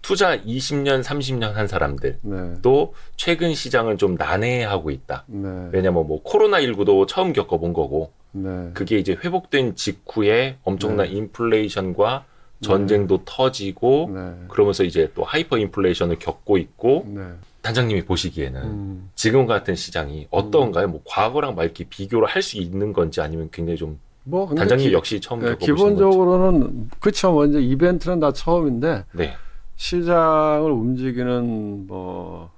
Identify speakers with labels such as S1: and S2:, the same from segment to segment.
S1: 투자 20년, 30년 한 사람들
S2: 네.
S1: 또 최근 시장을 좀 난해하고 있다.
S2: 네.
S1: 왜냐면 뭐 코로나19도 처음 겪어본 거고
S2: 네.
S1: 그게 이제 회복된 직후에 엄청난
S2: 네.
S1: 인플레이션과 전쟁도 터지고
S2: 네.
S1: 그러면서 이제 또 하이퍼 인플레이션을 겪고 있고
S2: 네.
S1: 단장님이 보시기에는 지금 같은 시장이 어떤가요? 뭐 과거랑 막 이렇게 비교를 할 수 있는 건지 아니면 굉장히 좀
S2: 뭐 근데
S1: 단장님 역시 처음
S2: 네,
S1: 겪어보시는 건지.
S2: 기본적으로는 그렇죠. 먼저 이벤트는 다 처음인데
S1: 네.
S2: 시장을 움직이는 뭐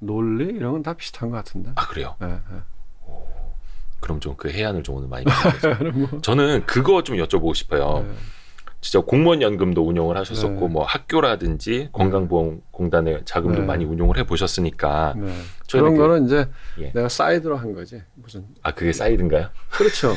S2: 논리 이런 건 다 비슷한 것 같은데.
S1: 아 그래요?
S2: 네, 네.
S1: 그럼 좀 그 해안을 좀 오늘 많이 받아보세요.
S2: 뭐,
S1: 저는 그거 좀 여쭤보고 싶어요.
S2: 네.
S1: 진짜 공무원 연금도 운용을 하셨었고
S2: 네.
S1: 뭐 학교라든지 건강보험공단의 자금도
S2: 네.
S1: 많이 운용을 해보셨으니까
S2: 네.
S1: 최근에
S2: 그런 거는 이제
S1: 예.
S2: 내가 사이드로 한 거지. 무슨
S1: 아 그게 사이드인가요?
S2: 그렇죠.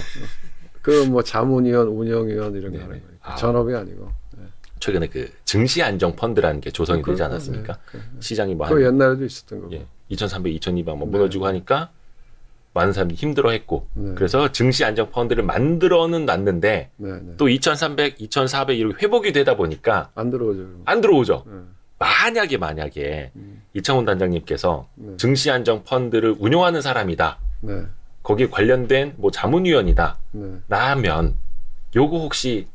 S2: 그 뭐 자문위원, 운영위원 이런 거
S1: 네네.
S2: 하는 거니까
S1: 아.
S2: 전업이 아니고. 네.
S1: 최근에 그 증시안정펀드라는 게 조성이 되지
S2: 그렇죠.
S1: 않았습니까?
S2: 네.
S1: 시장이 뭐
S2: 그거
S1: 한
S2: 옛날에도 있었던 거고.
S1: 예, 2,300, 2,200 막
S2: 네.
S1: 무너지고 하니까 많은 사람이 힘들어했고
S2: 네.
S1: 그래서 증시안정펀드를 만들어는 놨는데
S2: 네, 네.
S1: 또 2,300, 2,400 이렇게 회복이 되다 보니까
S2: 안 들어오죠. 그러면.
S1: 안 들어오죠.
S2: 네.
S1: 만약에 이창훈 단장님께서
S2: 네.
S1: 증시안정펀드를 운용하는 사람이다.
S2: 네.
S1: 거기에 관련된 뭐 자문위원이다.
S2: 네.
S1: 라면 요거 혹시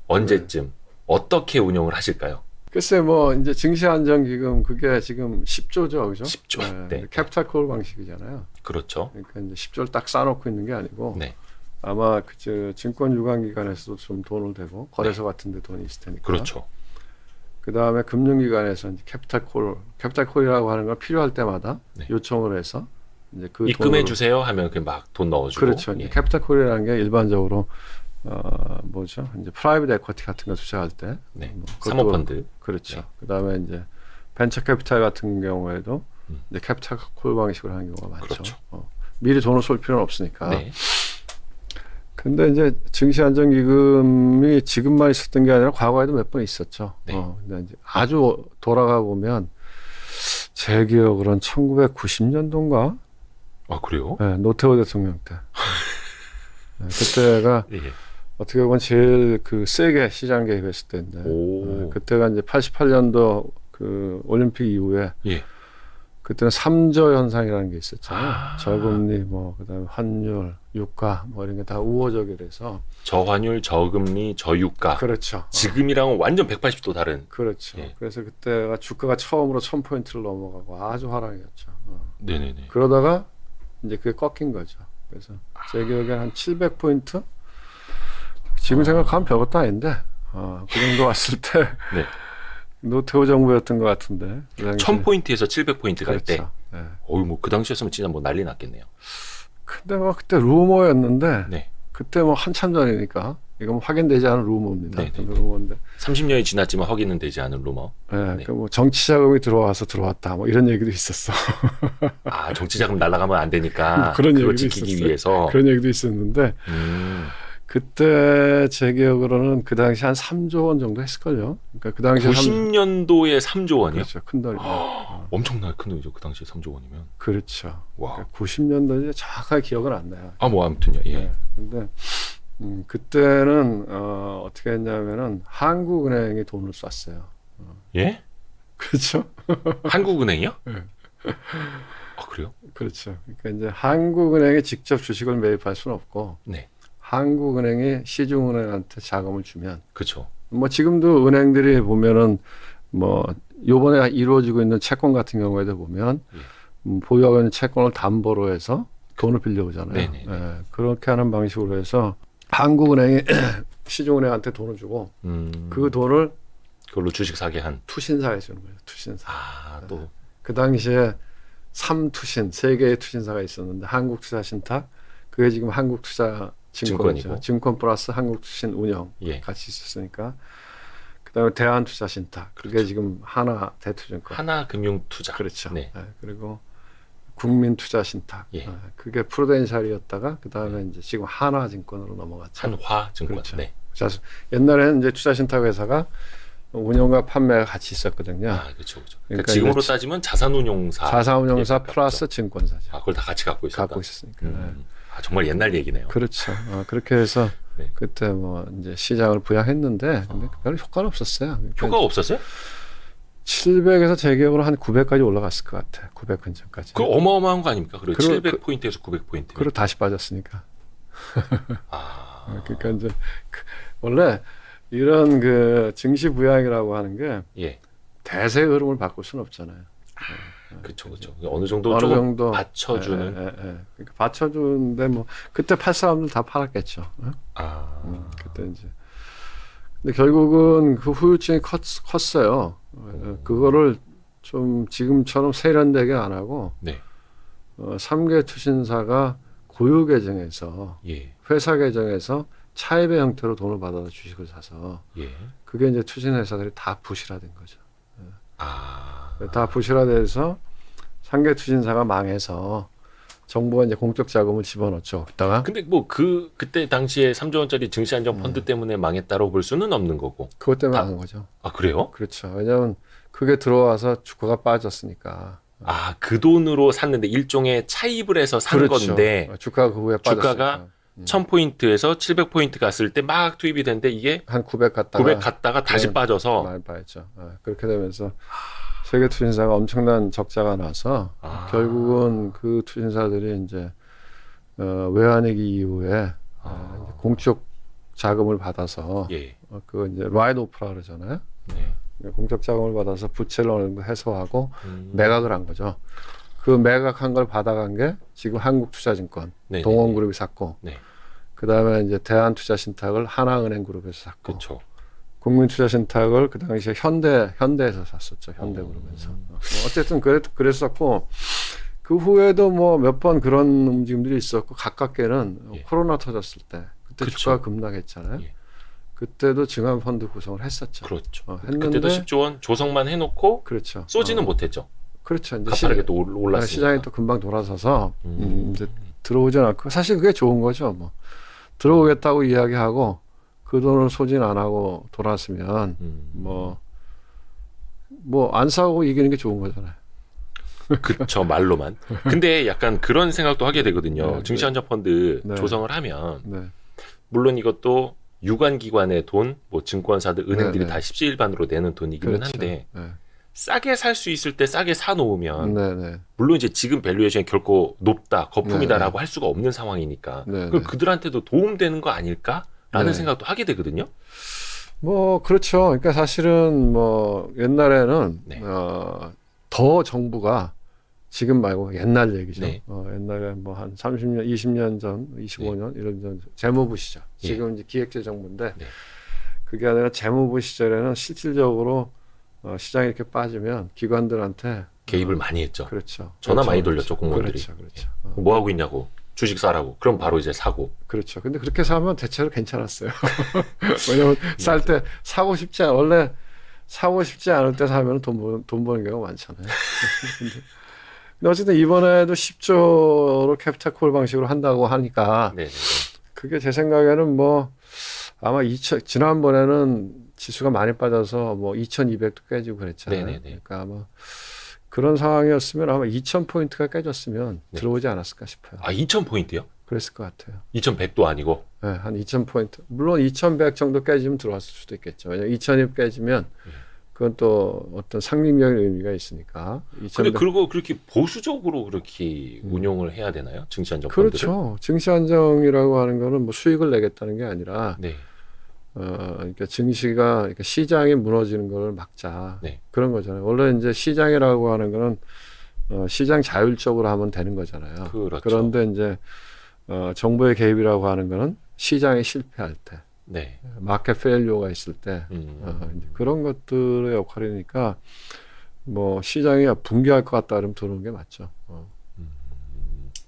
S1: 언제쯤 어떻게 운용을 하실까요?
S2: 글쎄 뭐 이제 증시안정기금 그게 지금 10조죠, 그죠?
S1: 10조. 네.
S2: 캐피탈콜 방식이잖아요.
S1: 그렇죠.
S2: 그러니까 이제 10조를 딱 쌓아놓고 있는 게 아니고
S1: 네.
S2: 아마 그 증권 유관기관에서도 좀 돈을 대고 거래소 같은데 돈이 있을 테니까.
S1: 그렇죠.
S2: 그 다음에 금융기관에서 이제 캐피탈콜이라고 하는 걸 필요할 때마다
S1: 네.
S2: 요청을 해서 이제 그
S1: 입금해
S2: 돈으로-
S1: 주세요 하면 그 막 돈 넣어주고.
S2: 그렇죠.
S1: 예.
S2: 이제 캐피탈콜이라는 게 일반적으로 뭐죠? 이제 프라이빗 에쿼티 같은 거 투자할 때,
S1: 네.
S2: 뭐 그것도-
S1: 사모펀드.
S2: 그렇죠.
S1: 네.
S2: 그 다음에 이제 벤처 캐피탈 같은 경우에도
S1: 음.
S2: 이제 캐피탈콜 방식으로 하는 경우가 많죠.
S1: 그렇죠.
S2: 미리 돈을 쏠 필요는 없으니까.
S1: 네.
S2: 근데 이제 증시안정기금이 지금만 있었던 게 아니라 과거에도 몇 번 있었죠.
S1: 네.
S2: 근데 이제 아주 돌아가 보면 제 기억으로는 1990년도인가
S1: 아 그래요?
S2: 네, 노태우 대통령 때. 네, 그때가
S1: 예.
S2: 어떻게 보면 제일 그 세게 시장 개입했을 때인데
S1: 오.
S2: 그때가 이제 88년도 그 올림픽 이후에
S1: 예.
S2: 그때는 3조 현상이라는 게 있었잖아요.
S1: 아.
S2: 저금리 뭐 그다음에 환율, 유가 뭐 이런 게 다 우호적이라서
S1: 저환율, 저금리, 저유가.
S2: 그렇죠.
S1: 지금이랑은 완전 180도 다른.
S2: 그렇죠.
S1: 예.
S2: 그래서 그때가 주가가 처음으로 1000포인트를 넘어가고 아주 하락이었죠.
S1: 네네네.
S2: 그러다가 이제 그게 꺾인 거죠. 그래서 제 기억에 한 700포인트? 지금 생각하면 별것도 아닌데 그 정도 왔을 때
S1: 네.
S2: 노태우 정부였던 것 같은데 그 당시에.
S1: 1000포인트에서 700포인트 갈 때.
S2: 그렇죠. 네.
S1: 어유 뭐 그 당시였으면 진짜 뭐 난리 났겠네요.
S2: 근데 뭐 그때 루머였는데
S1: 네.
S2: 그때 뭐 한참 전이니까 이건 뭐 확인되지 않은 루머입니다.
S1: 네, 네,
S2: 근데 루머인데
S1: 30년이 지났지만 확인은 되지 않은 루머.
S2: 네,
S1: 네.
S2: 그 뭐 정치 자금이 들어와서 들어왔다 뭐 이런 얘기도 있었어.
S1: 아 정치 자금 날아가면 안 되니까
S2: 그런
S1: 그거
S2: 얘기도
S1: 지키기
S2: 있었어요.
S1: 위해서.
S2: 그런 얘기도 있었는데 그때 제 기억으로는 그 당시 한 3조 원 정도 했을걸요. 그러니까 그 당시에
S1: 90년도에 3조 원이요?
S2: 그렇죠. 큰 돈이죠.
S1: 엄청나게 큰 돈이죠. 그 당시에 3조 원이면.
S2: 그렇죠.
S1: 와.
S2: 그러니까 90년도에 정확하게 기억은 안 나요.
S1: 아 뭐 아무튼요. 예.
S2: 네. 근데 그때는 어떻게 했냐면은 한국은행이 돈을 쐈어요.
S1: 예?
S2: 그렇죠?
S1: 한국은행이요?
S2: 네.
S1: 아 그래요?
S2: 그렇죠. 그러니까 이제 한국은행이 직접 주식을 매입할 수는 없고
S1: 네.
S2: 한국은행이 시중은행한테 자금을 주면
S1: 그렇죠.
S2: 뭐 지금도 은행들이 보면은 뭐 요번에 이루어지고 있는 채권 같은 경우에도 보면 보유하고 있는 채권을 담보로 해서 돈을 빌려오잖아요.
S1: 네네네.
S2: 예, 그렇게 하는 방식으로 해서 한국은행이 시중은행한테 돈을 주고 그 돈을
S1: 그걸로 주식 사게 한.
S2: 투신사에 주는 거예요. 투신사.
S1: 아 또.
S2: 그 당시에 3투신, 세 개의 투신사가 있었는데 한국투자신탁, 그게 지금 한국투자증권이죠.
S1: 증권이고.
S2: 증권 플러스 한국투신 운영
S1: 예.
S2: 같이 있었으니까. 그다음에 대한투자신탁, 그게
S1: 그렇죠.
S2: 지금 하나대투증권.
S1: 하나금융투자.
S2: 그렇죠.
S1: 네.
S2: 예, 그리고 국민투자신탁,
S1: 예.
S2: 그게 프루덴셜이었다가 그다음에 이제 지금 하나증권으로 넘어갔죠.
S1: 한화증권.
S2: 그렇죠.
S1: 네.
S2: 자, 옛날에는 이제 투자신탁 회사가 운영과 판매가 같이 있었거든요.
S1: 아 그렇죠. 그렇죠.
S2: 그러니까
S1: 지금으로
S2: 이제
S1: 따지면 자산운용사.
S2: 자산운용사
S1: 예,
S2: 플러스 증권사죠.
S1: 아 그걸 다 같이 갖고 있었다.
S2: 갖고 있었으니까. 네.
S1: 아 정말 옛날 얘기네요.
S2: 그렇죠. 그렇게 해서
S1: 네.
S2: 그때 뭐 이제 시장을 부양했는데 근데 별로 효과는 없었어요. 그러니까
S1: 효과가 없었어요?
S2: 700에서 제 기억으로 한 900까지 올라갔을 것 같아. 900 근처까지.
S1: 그 어마어마한 거 아닙니까? 그리고
S2: 그리고
S1: 700포인트에서 900포인트.
S2: 그리고 다시 빠졌으니까.
S1: 아,
S2: 그러니까 이제 원래 이런 그 증시 부양이라고 하는 게
S1: 예,
S2: 대세의 흐름을 바꿀 수는 없잖아요.
S1: 그렇죠, 그렇죠. 어느 정도
S2: 어느
S1: 조금
S2: 정도
S1: 받쳐주는.
S2: 그러니까 받쳐주는데 뭐 그때 팔 사람들 다 팔았겠죠.
S1: 아,
S2: 그때 이제. 근데 결국은 그 후유증이 컸어요. 그거를 좀 지금처럼 세련되게 안 하고
S1: 네,
S2: 3개 투신사가 고유 계정에서
S1: 예,
S2: 회사 계정에서 차입의 형태로 돈을 받아서 주식을 사서
S1: 예.
S2: 그게 이제 투신 회사들이 다 부실화된 거죠.
S1: 아,
S2: 다 부실화돼서 3개 투신사가 망해서 정부가 이제 공적 자금을 집어넣죠. 거기다가
S1: 근데 뭐 그때 당시에 3조 원짜리 증시 안정 펀드 때문에 망했다고 볼 수는 없는 거고.
S2: 그것 때문에
S1: 다-
S2: 망한 거죠.
S1: 아, 그래요?
S2: 그렇죠. 왜냐하면 그게 들어와서 주가가 빠졌으니까.
S1: 아, 그 돈으로 샀는데 일종의 차입을 해서 산
S2: 그렇죠.
S1: 건데
S2: 주가가 그 후에 빠졌으니까.
S1: 주가가 1000포인트에서 700포인트 갔을 때 막 투입이 됐는데 이게
S2: 한 900 갔다가
S1: 900 갔다가 다시
S2: 네,
S1: 빠져서
S2: 많이 빠졌죠. 그렇게 되면서 세계 투신사가 엄청난 적자가 나서
S1: 아.
S2: 결국은 그 투신사들이 이제 외환위기 이후에 이제 공적 자금을 받아서
S1: 예.
S2: 그 이제 라이트 오프라 그러잖아요.
S1: 네.
S2: 공적 자금을 받아서 부채를 어느 정도 해소하고
S1: 음.
S2: 매각을 한 거죠. 그 매각한 걸 받아간 게 지금 한국투자증권,
S1: 네네네.
S2: 동원그룹이 샀고,
S1: 네.
S2: 그 다음에 이제 대한투자신탁을 하나은행그룹에서 샀고,
S1: 그렇죠.
S2: 국민투자신탁을 그 당시에 현대에서 샀었죠. 현대그룹에서. 어쨌든 그랬었고, 그 후에도 뭐 몇 번 그런 움직임들이 있었고, 가깝게는
S1: 예.
S2: 코로나 터졌을 때, 그때
S1: 그쵸.
S2: 주가가 급락했잖아요.
S1: 예.
S2: 그때도 증환펀드 구성을 했었죠.
S1: 그렇죠.
S2: 했는데,
S1: 그때도 10조 원 조성만 해놓고
S2: 그렇죠.
S1: 쏘지는 못했죠.
S2: 그렇죠. 이제
S1: 가파르게 또 올랐으니까.
S2: 시장이 또 금방 돌아서서
S1: 음.
S2: 이제 들어오진 않고 사실 그게 좋은 거죠. 뭐 들어오겠다고 이야기하고 그 돈을 소진 안 하고 돌아왔으면 뭐 안 사고 이기는 게 좋은 거잖아요.
S1: 그쵸, 말로만. 근데 약간 그런 생각도 하게 되거든요.
S2: 네,
S1: 증시안전펀드
S2: 네.
S1: 조성을 하면
S2: 네,
S1: 물론 이것도 유관기관의 돈, 뭐 증권사들, 은행들이
S2: 네, 네.
S1: 다 십시일반으로 내는 돈이기는
S2: 그렇죠.
S1: 한데
S2: 네,
S1: 싸게 살 수 있을 때 싸게 사놓으면
S2: 네, 네.
S1: 물론 이제 지금 밸류에이션이 결코 높다, 거품이다라고
S2: 네,
S1: 할 수가 없는 상황이니까
S2: 네,
S1: 그럼
S2: 네.
S1: 그들한테도 도움되는 거 아닐까라는
S2: 네.
S1: 생각도 하게 되거든요.
S2: 뭐 그렇죠. 그러니까 사실은 뭐 옛날에는
S1: 네.
S2: 더 정부가 지금 말고 옛날 얘기죠.
S1: 네.
S2: 옛날에 뭐 한 30년, 20년 전, 25년 이런 전 재무부 시절.
S1: 예.
S2: 지금 이제 기획재정부인데
S1: 네.
S2: 그게 아니라 재무부 시절에는 실질적으로 시장이 이렇게 빠지면 기관들한테
S1: 개입을 많이 했죠.
S2: 그렇죠.
S1: 전화
S2: 그렇죠.
S1: 많이 돌렸죠, 공무원들이.
S2: 그렇죠, 그렇죠.
S1: 뭐 하고 있냐고. 주식 사라고. 그럼 바로 이제 사고.
S2: 그렇죠. 근데 그렇게 사면 대체로 괜찮았어요. 왜냐면 살 때 사고 싶지 원래 사고 싶지 않을 때 사면 돈 버는 경우가 많잖아요. 근데 어쨌든 이번에도 10조로 캐피탈콜 방식으로 한다고 하니까
S1: 네.
S2: 그게 제 생각에는 뭐 아마 지난번에는 지수가 많이 빠져서 뭐 2,200도 깨지고 그랬잖아요.
S1: 네네네.
S2: 그러니까 아마 그런 상황이었으면 아마 2,000포인트가 깨졌으면
S1: 네.
S2: 들어오지 않았을까 싶어요.
S1: 아, 2,000포인트요?
S2: 그랬을 것 같아요.
S1: 2,100도 아니고.
S2: 네, 한 2,000포인트. 물론 2,100 정도 깨지면 들어왔을 수도 있겠죠. 왜냐면 2,000이 깨지면 그건 또 어떤 상징적인 의미가 있으니까.
S1: 근데
S2: 2,100.
S1: 그리고 그렇게 보수적으로 그렇게 운용을 해야 되나요? 증시안정 펀드를?
S2: 그렇죠. 증시 안정이라고 하는 거는 뭐 수익을 내겠다는 게 아니라
S1: 네.
S2: 그러니까 증시가 그러니까 시장이 무너지는 걸 막자.
S1: 네.
S2: 그런 거잖아요. 원래 이제 시장이라고 하는 거는 시장 자율적으로 하면 되는 거잖아요.
S1: 그렇죠.
S2: 그런데 이제 정부의 개입이라고 하는 거는 시장이 실패할 때,
S1: 네.
S2: 마켓 페일리어가 있을 때 이제 그런 것들의 역할이니까 뭐 시장이 붕괴할 것 같다 그러면 들어오는 게 맞죠.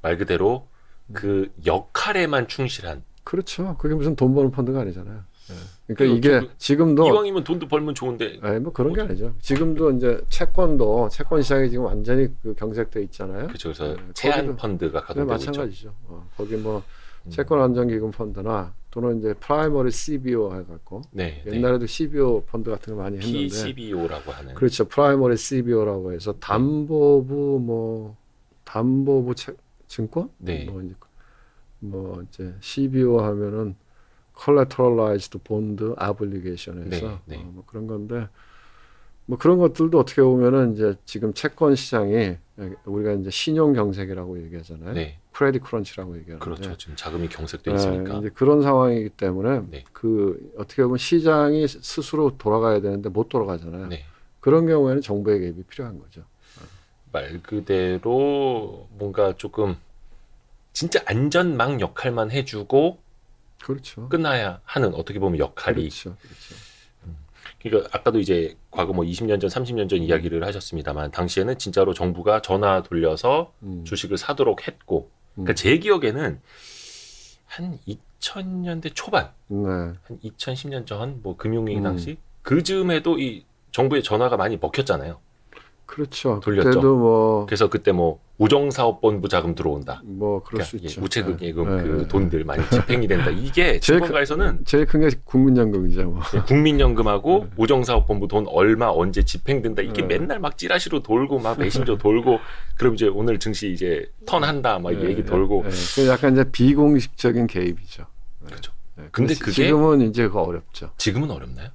S1: 말 그대로 그 역할에만 충실한.
S2: 그렇죠. 그게 무슨 돈 버는 펀드가 아니잖아요. 그러니까
S1: 그리고
S2: 이게 지금도
S1: 이왕이면 돈도 벌면 좋은데.
S2: 아니 뭐 그런 게 아니죠. 지금도 이제 채권 시장이 지금 완전히 그 경색돼 있잖아요.
S1: 그렇죠. 그래서
S2: 네,
S1: 제한
S2: 거기도
S1: 펀드가
S2: 네,
S1: 가동되고 있죠.
S2: 마찬가지죠. 거기 뭐 채권 안정기금 펀드나 또는 이제 프라이머리 CBO 해갖고
S1: 네.
S2: 옛날에도 CBO 펀드 같은 거 많이 했는데
S1: PCBO라고 하는.
S2: 그렇죠. 프라이머리 CBO라고 해서 담보부 증권
S1: 네.
S2: 뭐 이제 CBO 하면은 collateralized bond obligation에서
S1: 네.
S2: 뭐 그런 건데 뭐 그런 것들도 어떻게 보면은 이제 지금 채권 시장이 우리가 이제 신용 경색이라고 얘기하잖아요.
S1: 네.
S2: 크레딧 크런치라고 얘기하는데.
S1: 그렇죠. 지금 자금이 경색돼 있으니까.
S2: 이제 그런 상황이기 때문에
S1: 네.
S2: 그 어떻게 보면 시장이 스스로 돌아가야 되는데 못 돌아가잖아요.
S1: 네.
S2: 그런 경우에는 정부의 개입이 필요한 거죠.
S1: 말 그대로 뭔가 조금 진짜 안전망 역할만 해주고
S2: 그렇죠.
S1: 끝나야 하는 어떻게 보면 역할이.
S2: 그렇죠. 그렇죠.
S1: 그러니까 아까도 이제 과거 뭐 20년 전, 30년 전 이야기를 하셨습니다만 당시에는 진짜로 정부가 전화 돌려서 주식을 사도록 했고, 그러니까 제 기억에는 한 2000년대 초반,
S2: 네.
S1: 한 2010년 전 뭐 금융위기 당시 그 즈음에도 이 정부의 전화가 많이 먹혔잖아요.
S2: 그렇죠.
S1: 돌렸죠.
S2: 그때도 뭐
S1: 그래서 그때 뭐 우정사업본부 자금 들어온다.
S2: 뭐 그럴 수
S1: 그러니까
S2: 있죠.
S1: 우체국예금
S2: 네.
S1: 그 돈들 많이 집행이 된다. 이게
S2: 제일
S1: 증권가에서는
S2: 제일 큰 게 국민연금이죠. 뭐.
S1: 국민연금하고 우정사업본부 돈 얼마 언제 집행된다. 이게
S2: 네.
S1: 맨날 막 찌라시로 돌고 막 메신저 돌고 그럼 이제 오늘 증시 이제 턴한다 막 얘기 돌고.
S2: 그 약간 이제 비공식적인 개입이죠.
S1: 그렇죠.
S2: 네.
S1: 근데 그게
S2: 지금은 이제 그거 어렵죠.
S1: 지금은 어렵나요?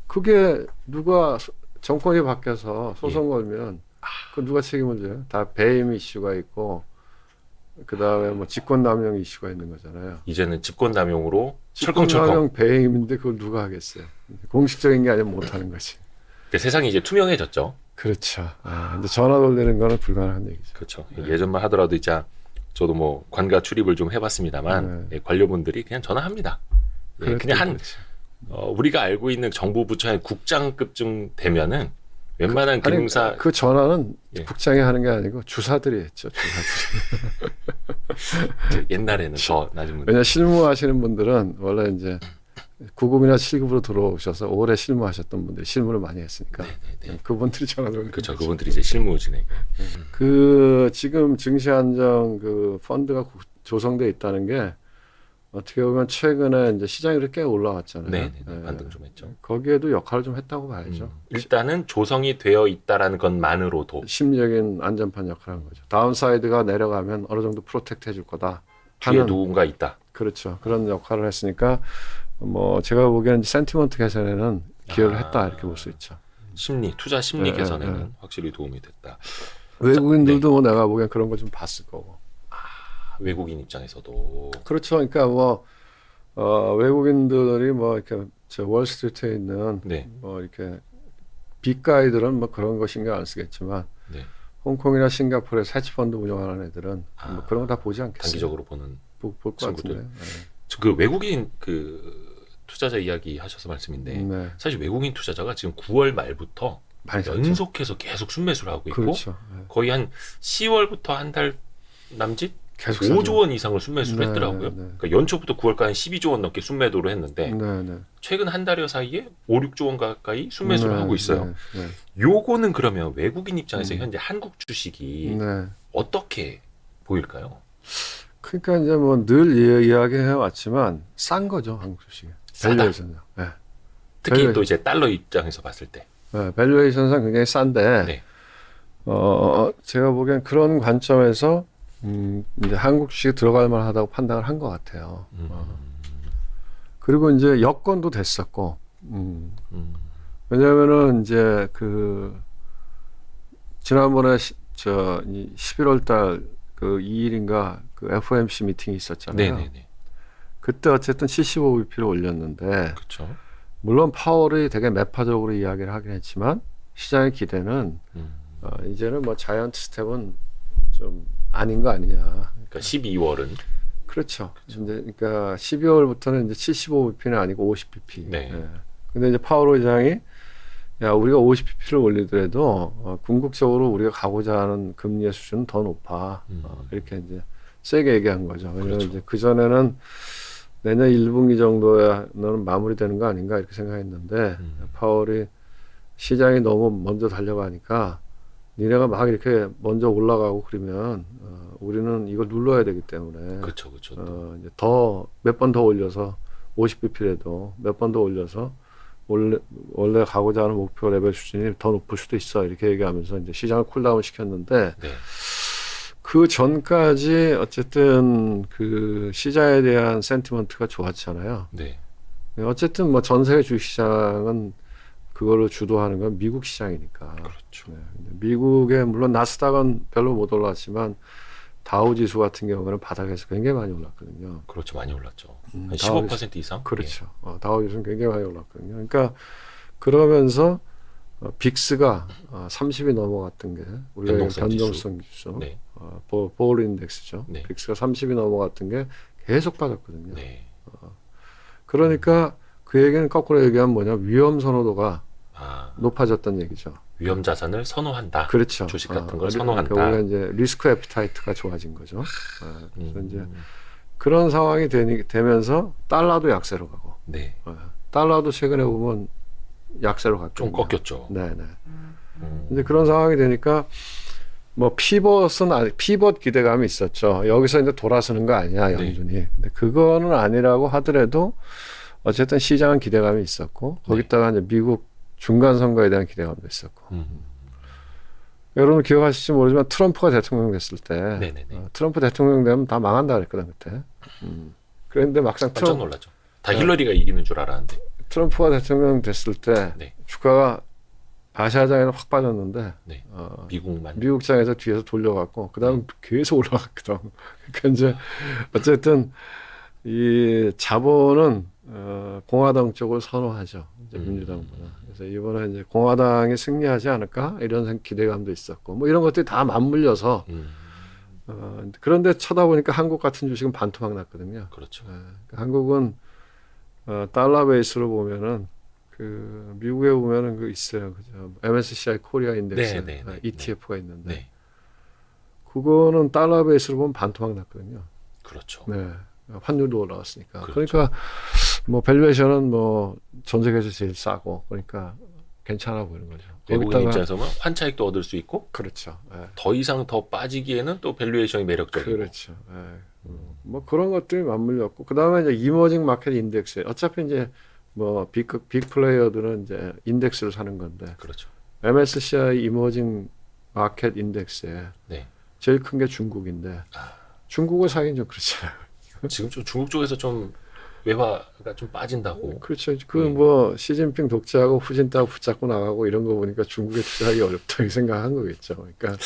S2: 그게 누가 정권이 바뀌어서 소송 걸면 그 누가 책임을 져요? 다 배임 이슈가 있고 그 다음에 뭐 직권남용 이슈가 있는 거잖아요.
S1: 이제는 집권남용으로 철컹철컹.
S2: 직권남용 배임인데 그걸 누가 하겠어요? 공식적인 게 아니면 못 하는 거지.
S1: 그러니까 세상이 이제 투명해졌죠.
S2: 그렇죠. 근데 전화 돌리는 거는 불가능한 얘기죠.
S1: 그렇죠. 예전만 하더라도 이제 저도 뭐 관가 출입을 좀 해봤습니다만 예, 관료분들이 그냥 전화합니다. 예, 그냥 한 우리가 알고 있는 정부 부처의 국장급쯤 되면은 웬만한 금융사
S2: 그 전화는
S1: 예.
S2: 국장이 하는 게 아니고 주사들이 했죠. 주사들이.
S1: 옛날에는 더 낮은 분들.
S2: 왜냐 실무하시는 분들은 원래 이제 9급이나 7급으로 들어오셔서 오래 실무하셨던 분들이 실무를 많이 했으니까 그분들이 전화 돌리는
S1: 그렇죠. 그분들이 이제 실무 진행.
S2: 그 지금 증시안정 그 펀드가 조성돼 있다는 게 어떻게 보면 최근에 이제 시장이 꽤 올라왔잖아요.
S1: 네, 반등 좀 했죠.
S2: 거기에도 역할을 좀 했다고 봐야죠.
S1: 일단은 조성이 되어 있다라는 것만으로도
S2: 심리적인 안전판 역할을 한 거죠. 다운사이드가 내려가면 어느 정도 프로텍트 해줄 거다.
S1: 뒤에 누군가 있다.
S2: 그렇죠. 그런 역할을 했으니까 뭐 제가 보기에는 센티먼트 개선에는 기여를 했다 이렇게 볼 수 있죠.
S1: 심리, 투자 심리 개선에는 확실히 도움이 됐다.
S2: 외국인들도 뭐 내가 보기엔 그런 거 좀 봤을 거고.
S1: 외국인 입장에서도
S2: 그렇죠. 그러니까 뭐 외국인들이 뭐 이렇게 저 월스트리트에 있는 뭐 이렇게 빅가이들은 뭐 그런 거 신경 안 쓰겠지만 홍콩이나 싱가포르에서 헤지펀드 운영하는 애들은 뭐 그런 거 다 보지 않겠어요.
S1: 단기적으로 보는
S2: 볼 것 같은데.
S1: 그 외국인 그 투자자 이야기 하셔서 말씀인데 사실 외국인 투자자가 지금 9월 말부터 연속해서 계속 순매수를 하고 있고
S2: 그렇죠.
S1: 거의 한 10월부터 한 달 남짓
S2: 계속
S1: 5조 원 이상을 순매수를 했더라고요. 그러니까 연초부터 9월까지 12조 원 넘게 순매도를 했는데 최근 한 달여 사이에 5, 6조 원 가까이 순매수를 하고 있어요. 요거는 그러면 외국인 입장에서 현재 한국 주식이 어떻게 보일까요?
S2: 그러니까 이제 뭐 늘 이야기해 왔지만 싼 거죠, 한국 주식이. 밸류에이션은.
S1: 특히 또 이제 달러 입장에서 봤을 때.
S2: 밸류에이션상 굉장히 싼데 제가 보기엔 그런 관점에서 이제 한국 주식에 들어갈 만하다고 판단을 한 것 같아요. 그리고 이제 여건도 됐었고, 왜냐하면은 이제 그 지난번에 11월 달 그 2일인가 그 FOMC 미팅이 있었잖아요.
S1: 네네네.
S2: 그때 어쨌든 75bp를 올렸는데,
S1: 그렇죠.
S2: 물론 파월이 되게 매파적으로 이야기를 하긴 했지만 시장의 기대는 이제는 뭐 자이언트 스텝은 좀 아닌 거 아니냐.
S1: 그러니까 12월은
S2: 그렇죠. 이제 그러니까 12월부터는 이제 75bp는 아니고 50bp. 근데 이제 파월 의장이 야 우리가 50bp를 올리더라도 궁극적으로 우리가 가고자 하는 금리의 수준은 더 높아. 이렇게 이제 세게 얘기한 거죠. 왜냐면
S1: 그렇죠.
S2: 이제 그 전에는 내년 1분기 정도에는 마무리되는 거 아닌가 이렇게 생각했는데 파월이 시장이 너무 먼저 달려가니까 니네가 막 이렇게 먼저 올라가고 그러면 우리는 이걸 눌러야 되기 때문에
S1: 그렇죠.
S2: 이제 더 몇 번 더 올려서 50bp라도 몇 번 더 올려서 원래 가고자 하는 목표 레벨 수준이 더 높을 수도 있어 이렇게 얘기하면서 이제 시장을 쿨다운 시켰는데 그 전까지 어쨌든 그 시장에 대한 센티먼트가 좋았잖아요. 어쨌든 뭐 전 세계 주식시장은 그걸로 주도하는 건 미국 시장이니까.
S1: 그렇죠.
S2: 네. 미국의 물론 나스닥은 별로 못 올랐지만 다우 지수 같은 경우는 바닥에서 굉장히 많이 올랐거든요.
S1: 그렇죠. 많이 올랐죠. 한
S2: 다우
S1: 15% 이상?
S2: 그렇죠. 다우 지수는 굉장히 많이 올랐거든요. 그러니까 그러면서 빅스가 30이 넘어갔던 게 우리가 변동성 지수,
S1: 네.
S2: 볼 인덱스죠.
S1: 네.
S2: 빅스가 30이 넘어갔던 게 계속 빠졌거든요.
S1: 네.
S2: 그러니까 그 얘기는 거꾸로 얘기하면 뭐냐, 위험 선호도가 높아졌다는 얘기죠.
S1: 위험 자산을 선호한다.
S2: 그렇죠.
S1: 주식 같은 걸 선호한다.
S2: 그러니까 우리가 이제 리스크 애피타이트가 좋아진 거죠. 그래서 이제 그런 상황이 되면서 달러도 약세로 가고.
S1: 네.
S2: 달러도 최근에 보면 약세로 갔거든요.
S1: 좀 꺾였죠.
S2: 네네. 이제 그런 상황이 되니까 뭐 피벗 기대감이 있었죠. 여기서 이제 돌아서는 거 아니야, 연준이. 네. 근데 그거는 아니라고 하더라도 어쨌든 시장은 기대감이 있었고 거기다가 이제 미국 중간 선거에 대한 기대감도 있었고. 여러분 기억하실지 모르지만 트럼프가 대통령 됐을 때 트럼프 대통령 되면 다 망한다 그랬거든 그때. 그런데 막상
S1: 깜짝 놀랐죠. 다 힐러리가 이기는 줄 알았는데.
S2: 트럼프가 대통령 됐을 때 주가가 아시아장에는 확 빠졌는데 미국 장에서 뒤에서 돌려갖고 그다음 계속 올라갔거든. 그러니까 이제 어쨌든 이 자본은 공화당 쪽을 선호하죠. 이제 민주당보다. 그래서 이번에 이제 공화당이 승리하지 않을까 이런 기대감도 있었고 뭐 이런 것들이 다 맞물려서 그런데 쳐다보니까 한국 같은 주식은 반토막 났거든요.
S1: 그렇죠.
S2: 한국은 달러 베이스로 보면은 그 미국에 보면은 그 있어요. 그죠? MSCI 코리아 인덱스 ETF가 있는데 그거는 달러 베이스로 보면 반토막 났거든요.
S1: 그렇죠.
S2: 네. 환율도 올라왔으니까.
S1: 그렇죠.
S2: 그러니까 뭐 밸류에이션은 뭐 전 세계에서 제일 싸고 그러니까 괜찮아 보이는 거죠.
S1: 외국인 입장에서는 환차익도 얻을 수 있고
S2: 그렇죠.
S1: 더 이상 더 빠지기에는 또 밸류에이션이 매력적이고
S2: 그렇죠. 뭐 그런 것들이 맞물렸고 그다음에 이제 이머징 마켓 인덱스 어차피 이제 뭐 빅 플레이어들은 이제 인덱스를 사는 건데
S1: 그렇죠.
S2: MSCI 이머징 마켓 인덱스에 제일 큰 게 중국인데 중국을 사긴 좀 그렇잖아요.
S1: 지금 좀 중국 쪽에서 좀 외화가 좀 빠진다고.
S2: 그렇죠. 그 뭐 시진핑 독재하고 후진타오 붙잡고 나가고 이런 거 보니까 중국에 투자하기 어렵다 이 생각한 거겠죠. 그러니까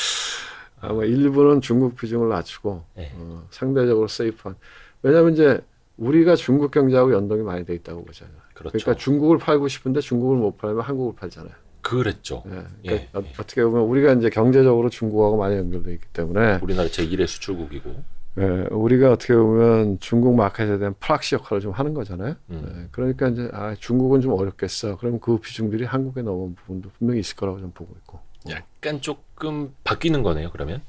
S2: 아마 일부는 중국 비중을 낮추고 상대적으로 세이프한. 왜냐하면 이제 우리가 중국 경제하고 연동이 많이 돼 있다고 보잖아요.
S1: 그렇죠.
S2: 그러니까 중국을 팔고 싶은데 중국을 못 팔면 한국을 팔잖아요.
S1: 그랬죠.
S2: 그러니까 어떻게 보면 우리가 이제 경제적으로 중국하고 많이 연결돼 있기 때문에
S1: 우리나라 제1의 수출국이고.
S2: 우리가 어떻게 보면 중국 마켓에 대한 프락시 역할을 좀 하는 거잖아요. 그러니까 이제 중국은 좀 어렵겠어. 그럼 그 비중들이 한국에 넘어온 부분도 분명히 있을 거라고 좀 보고 있고.
S1: 약간 조금 바뀌는 거네요. 그러면.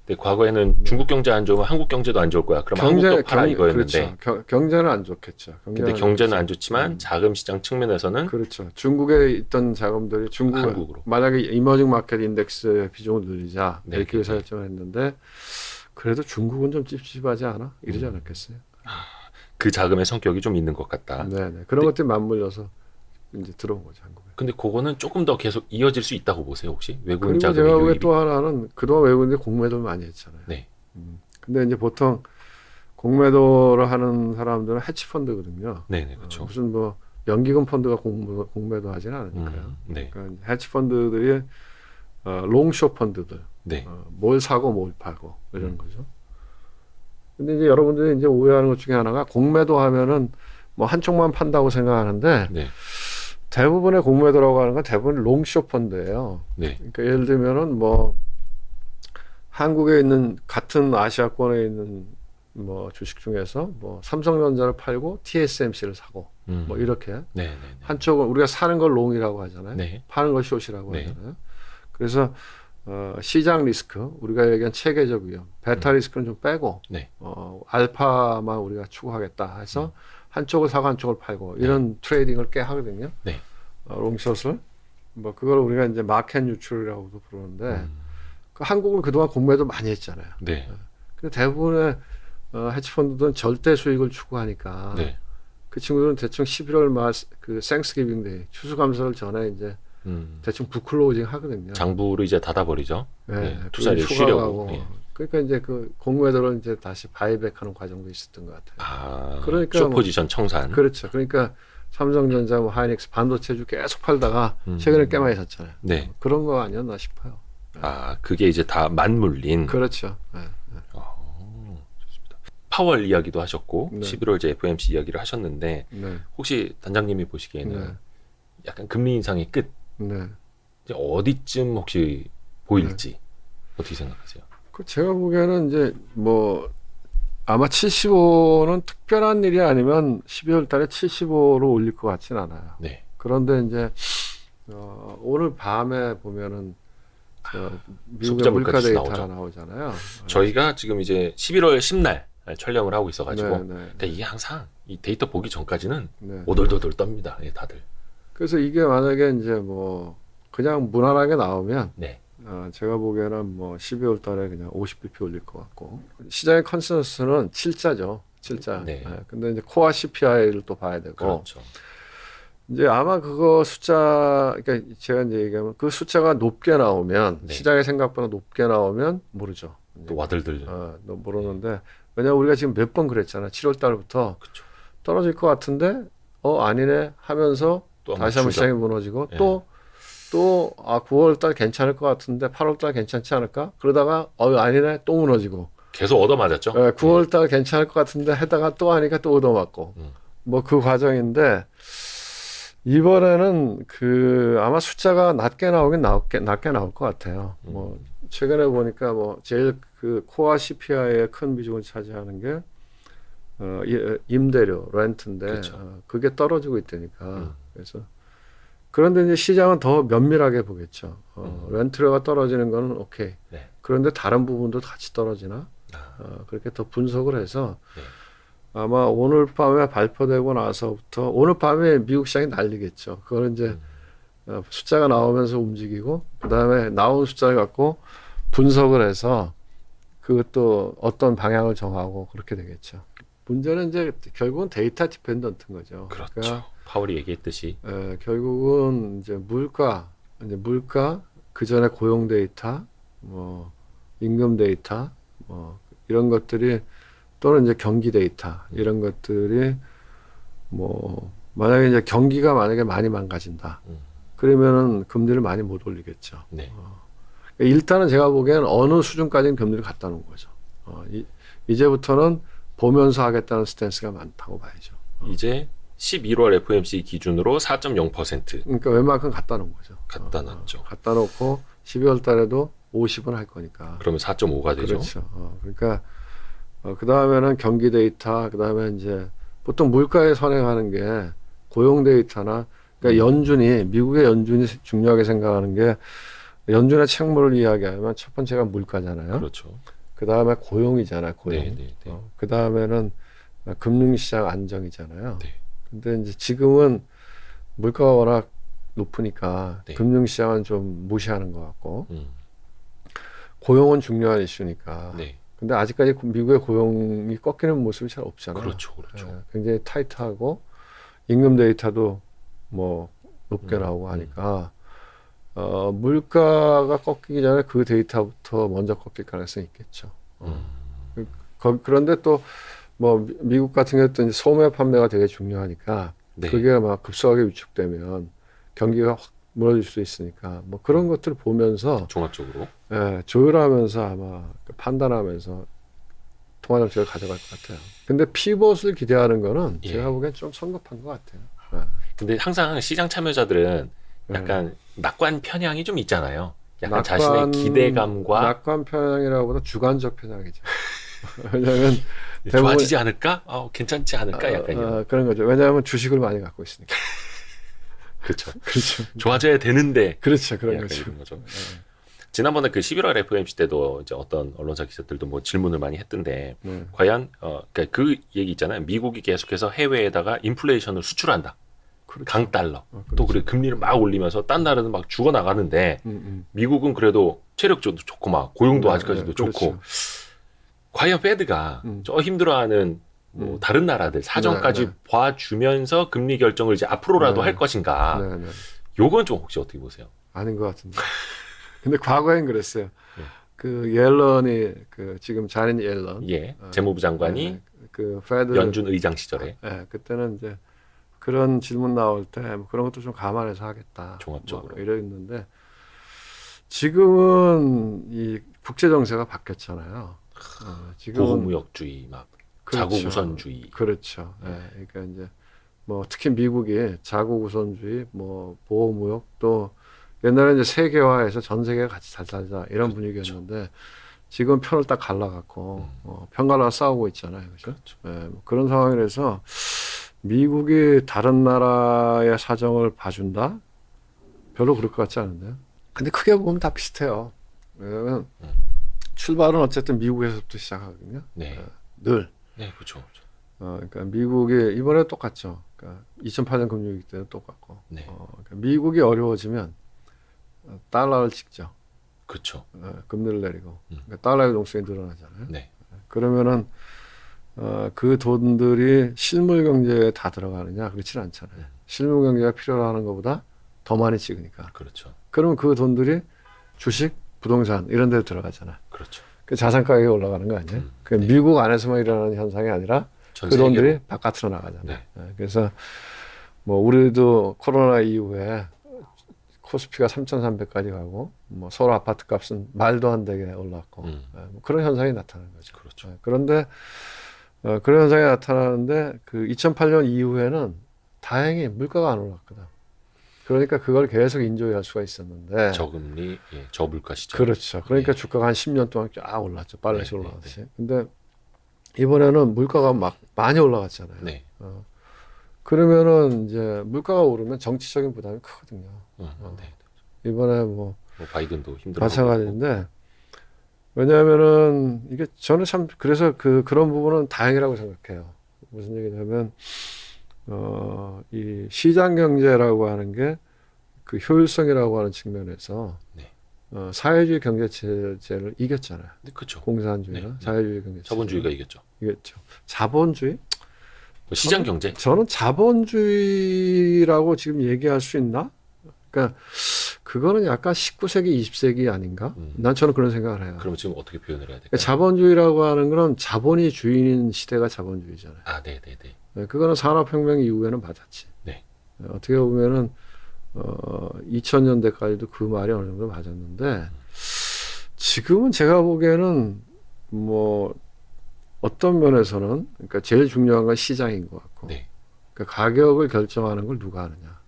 S1: 근데 과거에는 중국 경제 안 좋으면 한국 경제도 안 좋을 거야. 그럼 한국도 팔아 이거였는데.
S2: 그렇죠. 경제는 안 좋겠죠.
S1: 근데 경제는 안 좋지만 자금 시장 측면에서는
S2: 그렇죠. 중국에 있던 자금들이 한국으로. 만약에 이머징 마켓 인덱스의 비중을 늘리자 이렇게 의사결정을 했는데 그래도 중국은 좀 찝찝하지 않아? 이러지 않았겠어요?
S1: 그 자금의 성격이 좀 있는 것 같다.
S2: 네네. 그런 것들이 맞물려서 이제 들어온 거죠, 한국에.
S1: 근데 그거는 조금 더 계속 이어질 수 있다고 보세요, 혹시? 외국인
S2: 그리고
S1: 자금의
S2: 제가 보기에
S1: 유입이.
S2: 또 하나는 그동안 외국인들이 공매도를 많이 했잖아요.
S1: 네.
S2: 근데 이제 보통 공매도를 하는 사람들은 헤지펀드거든요.
S1: 네네, 그렇죠.
S2: 무슨 뭐 연기금 펀드가 공매도 하지는 않으니까요.
S1: 네.
S2: 그러니까 헤지펀드들이 롱숏 펀드들. 뭘 사고 뭘 팔고 이런 거죠. 근데 이제 여러분들이 이제 오해하는 것 중에 하나가 공매도 하면은 뭐 한쪽만 판다고 생각하는데 대부분의 공매도라고 하는 건 대부분 롱숏 펀드예요. 그러니까 예를 들면은 뭐 한국에 있는 같은 아시아권에 있는 뭐 주식 중에서 뭐 삼성전자를 팔고 TSMC를 사고 뭐 이렇게 한쪽은 우리가 사는 걸 롱이라고 하잖아요. 파는 걸 숏이라고 하잖아요. 그래서 시장 리스크, 우리가 얘기한 체계적 위험, 베타 리스크는 좀 빼고 알파만 우리가 추구하겠다 해서 한쪽을 사고 한쪽을 팔고 이런 트레이딩을 꽤 하거든요. 롱숏을 뭐 그걸 우리가 이제 마켓 뉴트럴이라고도 부르는데 그 한국은 그동안 공매도 많이 했잖아요. 근데 대부분의 헤지펀드들은 절대 수익을 추구하니까 그 친구들은 대충 11월 말 그 땡스기빙 데이 추수감사를 전에 이제 대충 부클로징 하거든요.
S1: 장부를 이제 닫아버리죠. 투자를 쉬려고.
S2: 그러니까 이제 그 공매도를 이제 다시 바이백하는 과정도 있었던 것 같아요.
S1: 그러니까 숏 포지션 청산.
S2: 그렇죠. 그러니까 삼성전자, 뭐 하이닉스, 반도체주 계속 팔다가 최근에 꽤 많이 샀잖아요.
S1: 네.
S2: 그런 거 아니었나 싶어요.
S1: 아, 그게 이제 다 맞물린.
S2: 그렇죠. 네.
S1: 좋습니다. 파월 이야기도 하셨고
S2: 네.
S1: 11월 이제 FOMC 이야기를 하셨는데
S2: 네.
S1: 혹시 단장님이 보시기에는
S2: 네.
S1: 약간 금리 인상의 끝
S2: 네.
S1: 이제 어디쯤 혹시 보일지 어떻게 생각하세요?
S2: 제가 보기에는 이제 뭐 아마 75는 특별한 일이 아니면 12월 달에 75로 올릴 것 같진 않아요.
S1: 네.
S2: 그런데 이제 오늘 밤에 보면은 미국의
S1: 소비자
S2: 물가
S1: 물가지수
S2: 데이터가
S1: 나오죠.
S2: 나오잖아요.
S1: 저희가 지금 이제 11월 10날 촬영을 하고 있어가지고
S2: 네, 네,
S1: 근데 이게 항상 이 데이터 보기 전까지는
S2: 네.
S1: 오돌도돌 떱니다. 예, 다들.
S2: 그래서 이게 만약에 이제 뭐 그냥 무난하게 나오면
S1: 네.
S2: 제가 보기에는 뭐 12월 달에 그냥 50bp 올릴 것 같고 시장의 컨센서스는 7자죠. 7자.
S1: 네.
S2: 근데 이제 코어 CPI를 또 봐야 되고
S1: 그렇죠.
S2: 이제 아마 그거 숫자 그러니까 제가 이제 얘기하면 그 숫자가 높게 나오면
S1: 네.
S2: 시장의 생각보다 높게 나오면 모르죠.
S1: 또 와들들.
S2: 너 모르는데 왜냐면 우리가 지금 몇 번 그랬잖아. 7월 달부터
S1: 그렇죠.
S2: 떨어질 것 같은데 아니네 하면서
S1: 또
S2: 다시 한번 시장이 무너지고
S1: 네.
S2: 또 9월 달 괜찮을 것 같은데 8월 달 괜찮지 않을까? 그러다가 아니네 또 무너지고
S1: 계속 얻어맞았죠.
S2: 9월 달 괜찮을 것 같은데 하다가 또 하니까 또 얻어맞고 뭐 그 과정인데 이번에는 아마 숫자가 낮게 나올 것 같아요. 뭐 최근에 보니까 뭐 제일 그 코어 CPI의 큰 비중을 차지하는 게 임대료 렌트인데
S1: 그렇죠.
S2: 그게 떨어지고 있다니까. 그래서 그런데 이제 시장은 더 면밀하게 보겠죠. 렌트료가 떨어지는 거는 오케이.
S1: 네.
S2: 그런데 다른 부분도 같이 떨어지나? 그렇게 더 분석을 해서
S1: 네.
S2: 아마 오늘 밤에 발표되고 나서부터 오늘 밤에 미국 시장이 날리겠죠. 그거는 이제 숫자가 나오면서 움직이고 그다음에 나온 숫자를 갖고 분석을 해서 그것도 어떤 방향을 정하고 그렇게 되겠죠. 문제는 이제 결국은 데이터 디펜던트인 거죠.
S1: 그렇죠.
S2: 그러니까
S1: 파월이 얘기했듯이
S2: 결국은 이제 물가 그 전에 고용 데이터, 뭐 임금 데이터, 뭐 이런 것들이 또는 이제 경기 데이터 이런 것들이 뭐 만약에 이제 경기가 많이 망가진다. 그러면은 금리를 많이 못 올리겠죠.
S1: 네.
S2: 일단은 제가 보기에는 어느 수준까지는 금리를 갖다 놓은 거죠. 이제부터는 보면서 하겠다는 스탠스가 많다고 봐야죠.
S1: 이제 11월 FOMC 기준으로 4.0%
S2: 그러니까 웬만큼 갖다 놓은 거죠.
S1: 갖다 놨죠.
S2: 갖다 놓고 12월 달에도 50은 할 거니까.
S1: 그러면 4.5가 되죠.
S2: 그렇죠. 그러니까 그 다음에는 경기 데이터, 그 다음에 이제 보통 물가에 선행하는 게 고용 데이터나 그러니까 미국의 연준이 중요하게 생각하는 게 연준의 책무를 이야기하면 첫 번째가 물가잖아요.
S1: 그렇죠.
S2: 그 다음에 고용이잖아요. 고용.
S1: 네.
S2: 그 다음에는 금융시장 안정이잖아요.
S1: 네.
S2: 근데 이제 지금은 물가가 워낙 높으니까
S1: 네.
S2: 금융시장은 좀 무시하는 것 같고 고용은 중요한 이슈니까.
S1: 네.
S2: 근데 아직까지 미국의 고용이 꺾이는 모습이 잘 없잖아요.
S1: 그렇죠.
S2: 굉장히 타이트하고 임금 데이터도 뭐 높게 나오고 하니까 물가가 꺾이기 전에 그 데이터부터 먼저 꺾일 가능성이 있겠죠. 그런데 또 뭐 미국 같은 경우도 이제 소매 판매가 되게 중요하니까
S1: 네.
S2: 그게 막 급속하게 위축되면 경기가 확 무너질 수 있으니까 뭐 그런 것들을 보면서
S1: 종합적으로
S2: 조율하면서 아마 판단하면서 통화 정책을 가져갈 것 같아요. 근데 피벗을 기대하는 거는 제가 보기엔 좀 성급한 것 같아요.
S1: 근데 항상 시장 참여자들은 약간 낙관 편향이 좀 있잖아요. 약간 자신의 기대감과
S2: 낙관 편향이라고보다 주관적 편향이죠. 왜냐하면
S1: 좋아지지 않을까? 괜찮지 않을까? 약간 이런.
S2: 그런 거죠. 왜냐하면 주식을 많이 갖고 있으니까.
S1: 그렇죠.
S2: 그렇죠.
S1: 좋아져야 되는데.
S2: 그렇죠. 그런 거죠.
S1: 이런 거죠. 지난번에 그 11월 FOMC 때도 이제 어떤 언론사 기자들도 뭐 질문을 많이 했던데 과연 그러니까 그 얘기 있잖아요. 미국이 계속해서 해외에다가 인플레이션을 수출한다.
S2: 그렇죠.
S1: 강달러.
S2: 그렇죠.
S1: 또 그리고 금리를 막 올리면서 딴 나라는 막 죽어 나가는데 미국은 그래도 체력도 좋고 막 고용도 아직까지도 좋고.
S2: 그렇죠.
S1: 과연 페드가 저 힘들어하는 뭐 다른 나라들 사정까지 봐주면서 금리 결정을 이제 앞으로라도 할 것인가? 요건 좀 혹시 어떻게 보세요?
S2: 아닌 것 같은데. 근데 과거엔 그랬어요. 그 옐런이 지금 자린 옐런,
S1: 재무부 장관이
S2: 그 페드
S1: 연준 의장 시절에,
S2: 그때는 이제 그런 질문 나올 때 뭐 그런 것도 좀 감안해서 하겠다.
S1: 종합적으로.
S2: 뭐 이랬는데 지금은 이 국제 정세가 바뀌었잖아요. 지금은
S1: 보호무역주의 막
S2: 그렇죠.
S1: 자국 우선주의.
S2: 그렇죠. 예, 그러니까 이제 뭐 특히 미국이 자국 우선주의, 뭐 보호무역 또 옛날에 이제 세계화해서 전 세계가 같이 잘 살자 이런
S1: 그렇죠.
S2: 분위기였는데 지금 편을 딱 갈라갖고 편 갈라 싸우고 있잖아요. 그렇죠? 예, 뭐 그런 상황이라서 미국이 다른 나라의 사정을 봐준다? 별로 그럴 것 같지 않은데요. 근데 크게 보면 다 비슷해요. 왜냐면 출발은 어쨌든 미국에서부터 시작하거든요.
S1: 네.
S2: 늘.
S1: 네, 그렇죠.
S2: 그러니까 미국이 이번에 똑같죠. 그러니까 2008년 금융위기 때도 똑같고.
S1: 네.
S2: 그러니까 미국이 어려워지면 달러를 찍죠.
S1: 그렇죠.
S2: 금리를 내리고. 그러니까 달러의 동성이 늘어나잖아요.
S1: 네.
S2: 그러면은 그 돈들이 실물 경제에 다 들어가느냐? 그렇지는 않잖아요. 실물 경제가 필요로 하는 것보다 더 많이 찍으니까.
S1: 그렇죠.
S2: 그러면 그 돈들이 주식, 부동산 이런 데 들어가잖아.
S1: 그렇죠.
S2: 그 자산 가격이 올라가는 거 아니에요? 그
S1: 네.
S2: 미국 안에서만 일어나는 현상이 아니라
S1: 전
S2: 그 돈들이
S1: 세계로.
S2: 바깥으로 나가잖아요.
S1: 네.
S2: 그래서 뭐 우리도 코로나 이후에 코스피가 3,300까지 가고 뭐 서울 아파트 값은 말도 안 되게 올랐고 뭐 그런 현상이 나타나는 거죠.
S1: 그렇죠.
S2: 그런데 그런 현상이 나타나는데 그 2008년 이후에는 다행히 물가가 안 올랐거든. 그러니까 그걸 계속 인조할 수가 있었는데
S1: 저금리, 예, 저물가 시절.
S2: 그렇죠. 그러니까
S1: 네.
S2: 주가가 한 10년 동안 쫙 올랐죠. 빨래시
S1: 네,
S2: 올라가듯이. 근데 이번에는 물가가 막 많이 올라갔잖아요.
S1: 네.
S2: 그러면은 이제 물가가 오르면 정치적인 부담이 크거든요.
S1: 네.
S2: 이번에 뭐
S1: 뭐 바이든도 힘들어.
S2: 마찬가지인데 왜냐하면은 이게 저는 참 그래서 그런 부분은 다행이라고 생각해요. 무슨 얘기냐면 이 시장 경제라고 하는 게 그 효율성이라고 하는 측면에서
S1: 네.
S2: 사회주의 경제 체제를 이겼잖아요.
S1: 네, 그렇죠.
S2: 공산주의나
S1: 네.
S2: 자유주의 경제 체제.
S1: 자본주의가 이겼죠.
S2: 이겼죠. 자본주의?
S1: 뭐 시장 경제.
S2: 저는 자본주의라고 지금 얘기할 수 있나? 그러니까 그거는 약간 19세기, 20세기 아닌가? 저는 그런 생각을 해요.
S1: 그럼 지금 어떻게 표현을 해야 될까요?
S2: 그러니까 자본주의라고 하는 건 자본이 주인인 시대가 자본주의잖아요.
S1: 아, 네, 네, 네.
S2: 그거는 산업혁명 이후에는 맞았지.
S1: 네.
S2: 어떻게 보면은 2000년대까지도 그 말이 어느 정도 맞았는데 지금은 제가 보기에는 뭐 어떤 면에서는 그러니까 제일 중요한 건 시장인 것 같고
S1: 네.
S2: 그러니까 가격을 결정하는 걸 누가 하느냐.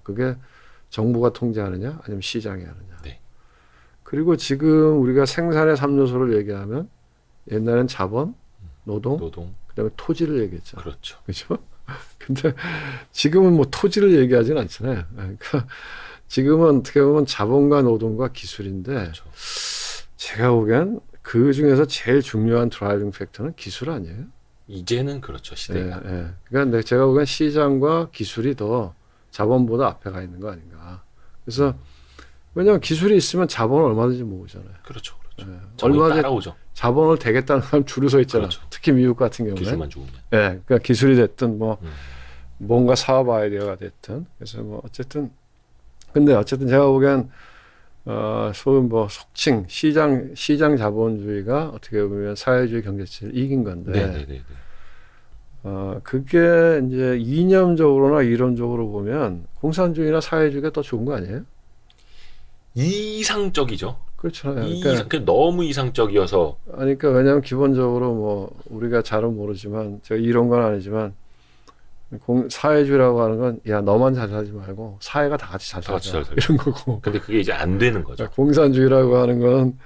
S2: 그게 정부가 통제하느냐 아니면 시장이 하느냐.
S1: 네.
S2: 그리고 지금 우리가 생산의 3요소를 얘기하면 옛날엔 자본, 노동, 그다음에 토지를 얘기했잖아요.
S1: 그렇죠.
S2: 그렇죠? 근데 지금은 뭐 토지를 얘기하지는 않잖아요. 그러니까 지금은 어떻게 보면 자본과 노동과 기술인데
S1: 그렇죠.
S2: 제가 보기엔 그 중에서 제일 중요한 드라이빙 팩터는 기술 아니에요?
S1: 이제는 그렇죠, 시대가.
S2: 그러니까 제가 보기엔 시장과 기술이 더 자본보다 앞에 가 있는 거 아닌가. 그래서 왜냐하면 기술이 있으면 자본을 얼마든지 모으잖아요.
S1: 그렇죠, 그렇죠.
S2: 얼마든지
S1: 따라오죠.
S2: 자본을 대겠다는 사람 줄을 서 있잖아요.
S1: 그렇죠.
S2: 특히 미국 같은 경우는.
S1: 기술만 좋으면.
S2: 그러니까 기술이 됐든 뭐 뭔가 사업 아이디어가 됐든. 그래서 뭐 어쨌든 근데 어쨌든 제가 보기엔 소위 뭐 속칭 시장 자본주의가 어떻게 보면 사회주의 경제체를 이긴 건데.
S1: 네.
S2: 그게 이제 이념적으로나 이론적으로 보면 공산주의나 사회주의가 더 좋은 거 아니에요?
S1: 이상적이죠.
S2: 그렇죠.
S1: 그러니까 너무 이상적이어서.
S2: 그러니까 왜냐하면 기본적으로 뭐 우리가 잘은 모르지만 제가 이런 건 아니지만 사회주의라고 하는 건 야 너만 잘 살지 말고 사회가 다 같이 잘 살자 이런 거고.
S1: 근데 그게 이제 안 되는 거죠.
S2: 그러니까 공산주의라고 하는 건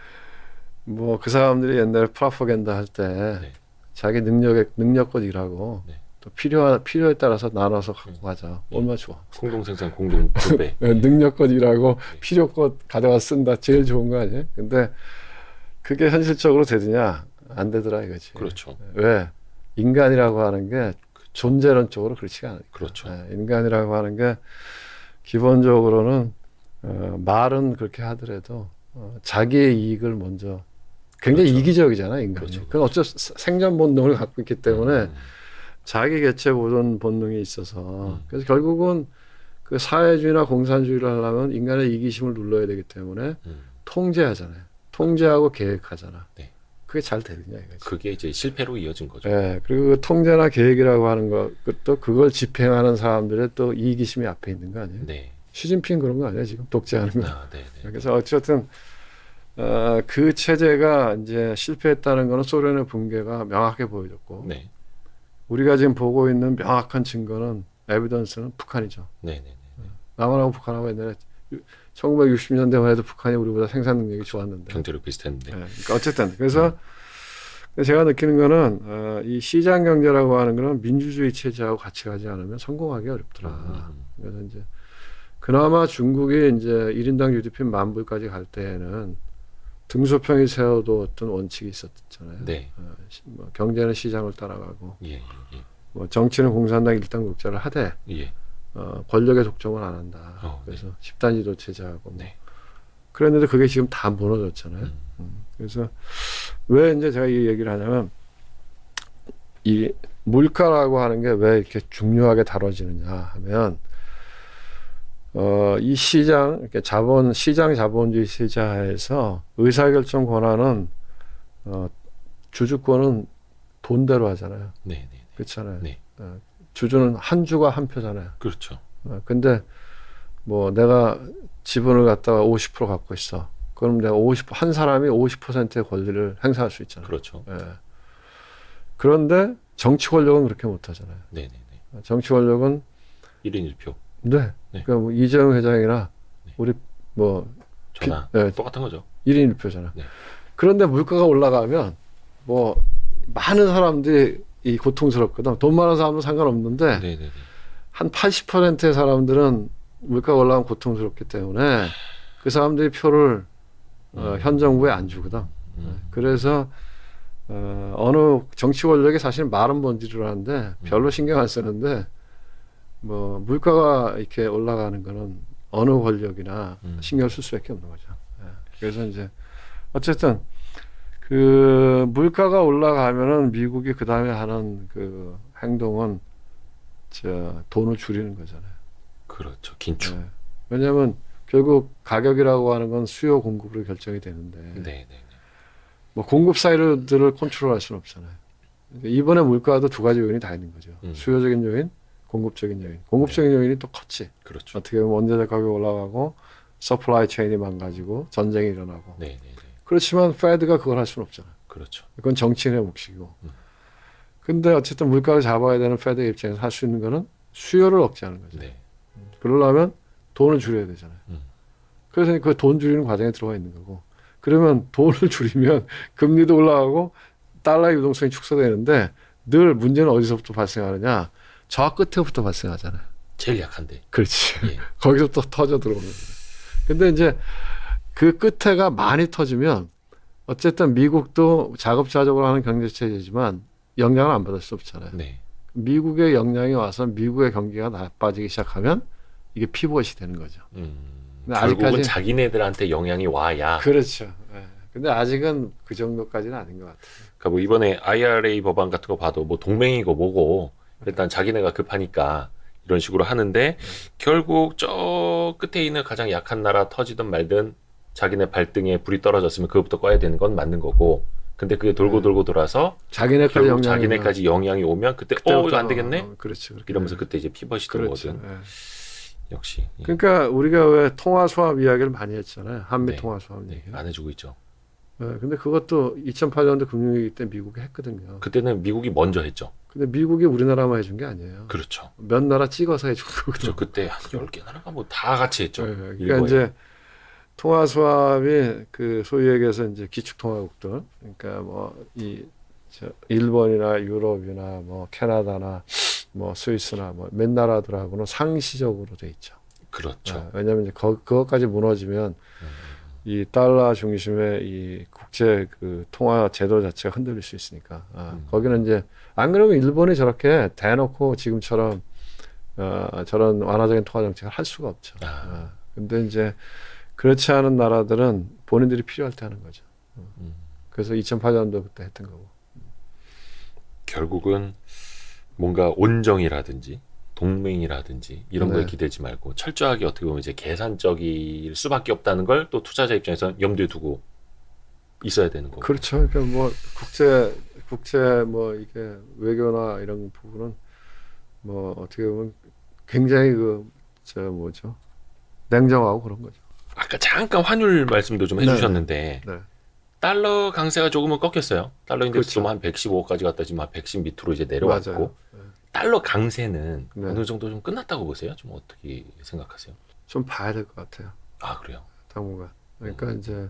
S2: 뭐 그 사람들이 옛날에 프로파간다 할 때 자기 능력껏 일하고 또 필요에 따라서 나눠서 갖고 가자. 얼마나 좋아.
S1: 공동생산, 공동분배.
S2: 능력껏 일하고 필요껏 가져가 쓴다. 제일 좋은 거 아니에요? 근데 그게 현실적으로 되느냐? 안 되더라 이거지.
S1: 그렇죠.
S2: 왜? 인간이라고 하는 게 존재론적으로 그렇지가 않아요.
S1: 그렇죠.
S2: 인간이라고 하는 게 기본적으로는 말은 그렇게 하더라도 자기의 이익을 먼저 굉장히
S1: 그렇죠.
S2: 이기적이잖아 인간이.
S1: 그렇죠.
S2: 그건 어쩔 생존 본능을 갖고 있기 때문에 자기 개체 보존 본능이 있어서 그래서 결국은 그 사회주의나 공산주의를 하려면 인간의 이기심을 눌러야 되기 때문에 통제하잖아요. 통제하고 계획하잖아.
S1: 네.
S2: 그게 잘 되느냐 이거지.
S1: 그게 이제 실패로 이어진 거죠.
S2: 예, 그리고 그 통제나 계획이라고 하는 것도 그걸 집행하는 사람들의 또 이기심이 앞에 있는 거 아니에요?
S1: 네.
S2: 시진핑 그런 거 아니야 지금 독재하는 거.
S1: 네.
S2: 그래서 어쨌든 그 체제가 이제 실패했다는 거는 소련의 붕괴가 명확하게 보여줬고,
S1: 네.
S2: 우리가 지금 보고 있는 명확한 증거는 에비던스는 북한이죠.
S1: 네.
S2: 남한하고 북한하고 옛날에 1960년대만 해도 북한이 우리보다 생산 능력이 좋았는데.
S1: 경제력 비슷했는데.
S2: 네, 그러니까 어쨌든 그래서 제가 느끼는 거는 이 시장 경제라고 하는 거는 민주주의 체제하고 같이 가지 않으면 성공하기 어렵더라. 그래서 이제 그나마 중국이 이제 1인당 GDP 10,000불까지 갈 때에는 등소평이 세워뒀던 원칙이 있었잖아요.
S1: 네.
S2: 뭐 경제는 시장을 따라가고,
S1: 예.
S2: 뭐 정치는 공산당 일당 독재를 하되,
S1: 예.
S2: 권력의 독점을 안 한다. 그래서
S1: 네.
S2: 집단지도 체제하고 뭐.
S1: 네.
S2: 그랬는데 그게 지금 다 무너졌잖아요. 그래서 왜 이제 제가 이 얘기를 하냐면, 이 물가라고 하는 게 왜 이렇게 중요하게 다뤄지느냐 하면, 이 시장, 이렇게 시장 자본주의 체제하에서 의사결정 권한은, 주주권은 돈대로 하잖아요.
S1: 네.
S2: 그렇잖아요.
S1: 네.
S2: 주주는 한 주가 한 표잖아요.
S1: 그렇죠.
S2: 근데 뭐 내가 지분을 갖다가 50% 갖고 있어. 그럼 내가 한 사람이 50%의 권리를 행사할 수 있잖아요.
S1: 그렇죠.
S2: 예. 그런데 정치 권력은 그렇게 못 하잖아요.
S1: 네.
S2: 정치 권력은
S1: 1인 1표.
S2: 네.
S1: 네.
S2: 그러니까 뭐 이재용 회장이나
S1: 네.
S2: 우리 뭐
S1: 전화
S2: 네.
S1: 똑같은 거죠.
S2: 1인 1표잖아.
S1: 네.
S2: 그런데 물가가 올라가면 뭐 많은 사람들이 이 고통스럽거든. 돈 많은 사람은 상관없는데
S1: 네.
S2: 한 80%의 사람들은 물가가 올라가면 고통스럽기 때문에 그 사람들이 표를 현 정부에 안 주거든. 그래서 어느 정치 권력이 사실 말은 본질을 하는데 별로 신경 안 쓰는데 뭐 물가가 이렇게 올라가는 거는 어느 권력이나 신경 쓸 수밖에 없는 거죠. 그래서 이제 어쨌든 그 물가가 올라가면은 미국이 그 다음에 하는 그 행동은 돈을 줄이는 거잖아요.
S1: 그렇죠. 긴축.
S2: 왜냐하면 결국 가격이라고 하는 건 수요 공급으로 결정이 되는데,
S1: 네.
S2: 뭐 공급 사이드를 컨트롤할 수는 없잖아요. 그러니까 이번에 물가도 두 가지 요인이 다 있는 거죠. 수요적인 요인, 공급적인 요인. 공급적인 요인이 또 컸지.
S1: 그렇죠.
S2: 어떻게 보면 원자재 가격이 올라가고 서플라이 체인이 망가지고 전쟁이 일어나고.
S1: 네.
S2: 그렇지만 페드가 그걸 할 수는 없잖아요.
S1: 그렇죠.
S2: 그건 정치인의 몫이고. 근데 어쨌든 물가를 잡아야 되는 페드 입장에서 할 수 있는 거는 수요를 억제하는 거죠.
S1: 네.
S2: 그러려면 돈을 줄여야 되잖아요. 그래서 그 돈 줄이는 과정에 들어가 있는 거고. 그러면 돈을 줄이면 금리도 올라가고 달러의 유동성이 축소되는데 늘 문제는 어디서부터 발생하느냐? 저 끝에부터 발생하잖아요.
S1: 제일 약한데.
S2: 그렇지.
S1: 예.
S2: 거기서부터 터져 들어오는 거예요. 근데 이제 그 끝에가 많이 터지면 어쨌든 미국도 자급자족을 하는 경제체제지만 영향을 안 받을 수 없잖아요.
S1: 네.
S2: 미국의 영향이 와서 미국의 경기가 나빠지기 시작하면 이게 피벗이 되는 거죠.
S1: 결국은
S2: 아직까지
S1: 자기네들한테 영향이 와야.
S2: 그렇죠. 네. 근데 아직은 그 정도까지는 아닌 것 같아요.
S1: 그러니까 뭐 이번에 IRA 법안 같은 거 봐도 뭐 동맹이고 뭐고 일단 자기네가 급하니까 이런 식으로 하는데 결국 저 끝에 있는 가장 약한 나라 터지든 말든 자기네 발등에 불이 떨어졌으면 그것부터 꺼야 되는 건 맞는 거고. 근데 그게 돌고 돌아서 자기네까지 영향이 오면 그때 이거 안 되겠네.
S2: 그렇죠.
S1: 이러면서 그때 이제 피벗이
S2: 그렇죠.
S1: 들어오거든. 역시.
S2: 그러니까 우리가 왜 통화 수합 이야기를 많이 했잖아요. 한미
S1: 네.
S2: 통화 수합 얘기.
S1: 안 해주고 있죠.
S2: 근데 그것도 2008년도 금융위기 때 미국이 했거든요.
S1: 그때는 미국이 먼저 했죠.
S2: 근데 미국이 우리나라만 해준 게 아니에요.
S1: 그렇죠.
S2: 몇 나라 찍어서 해준 거거든요.
S1: 그렇죠. 그때 한 10개 나라가 뭐 다 같이 했죠.
S2: 그러니까 이제 통화 수합이 그 소위 얘기해서 이제 기축통화국들, 그러니까 뭐 일본이나 유럽이나 뭐 캐나다나 뭐 스위스나 뭐 몇 나라들하고는 상시적으로 돼 있죠.
S1: 그렇죠.
S2: 왜냐하면 이제 그것까지 무너지면 이 달러 중심의 이 국제 그 통화 제도 자체가 흔들릴 수 있으니까 거기는 이제 안 그러면 일본이 저렇게 대놓고 지금처럼 저런 완화적인 통화 정책을 할 수가 없죠. 근데 이제 그렇지 않은 나라들은 본인들이 필요할 때 하는 거죠. 그래서 2008년도 그때 했던 거고.
S1: 결국은 뭔가 온정이라든지 동맹이라든지 이런 거에 기대지 말고 철저하게 어떻게 보면 이제 계산적일 수밖에 없다는 걸 또 투자자 입장에서 염두에 두고 있어야 되는 거고.
S2: 그렇죠. 그러니까 뭐 국제 뭐 이게 외교나 이런 부분은 뭐 어떻게 보면 굉장히 뭐죠? 냉정하고 그런 거죠.
S1: 아까 잠깐 환율 말씀도 좀 해주셨는데
S2: 네.
S1: 달러 강세가 조금은 꺾였어요. 달러 인덱스
S2: 그렇죠.
S1: 좀 한 115까지 갔다 지금 한 110 밑으로 이제 내려왔고
S2: 맞아요.
S1: 달러 강세는
S2: 네.
S1: 어느 정도 좀 끝났다고 보세요? 좀 어떻게 생각하세요?
S2: 좀 봐야 될 것 같아요.
S1: 아 그래요?
S2: 당분간. 그러니까 이제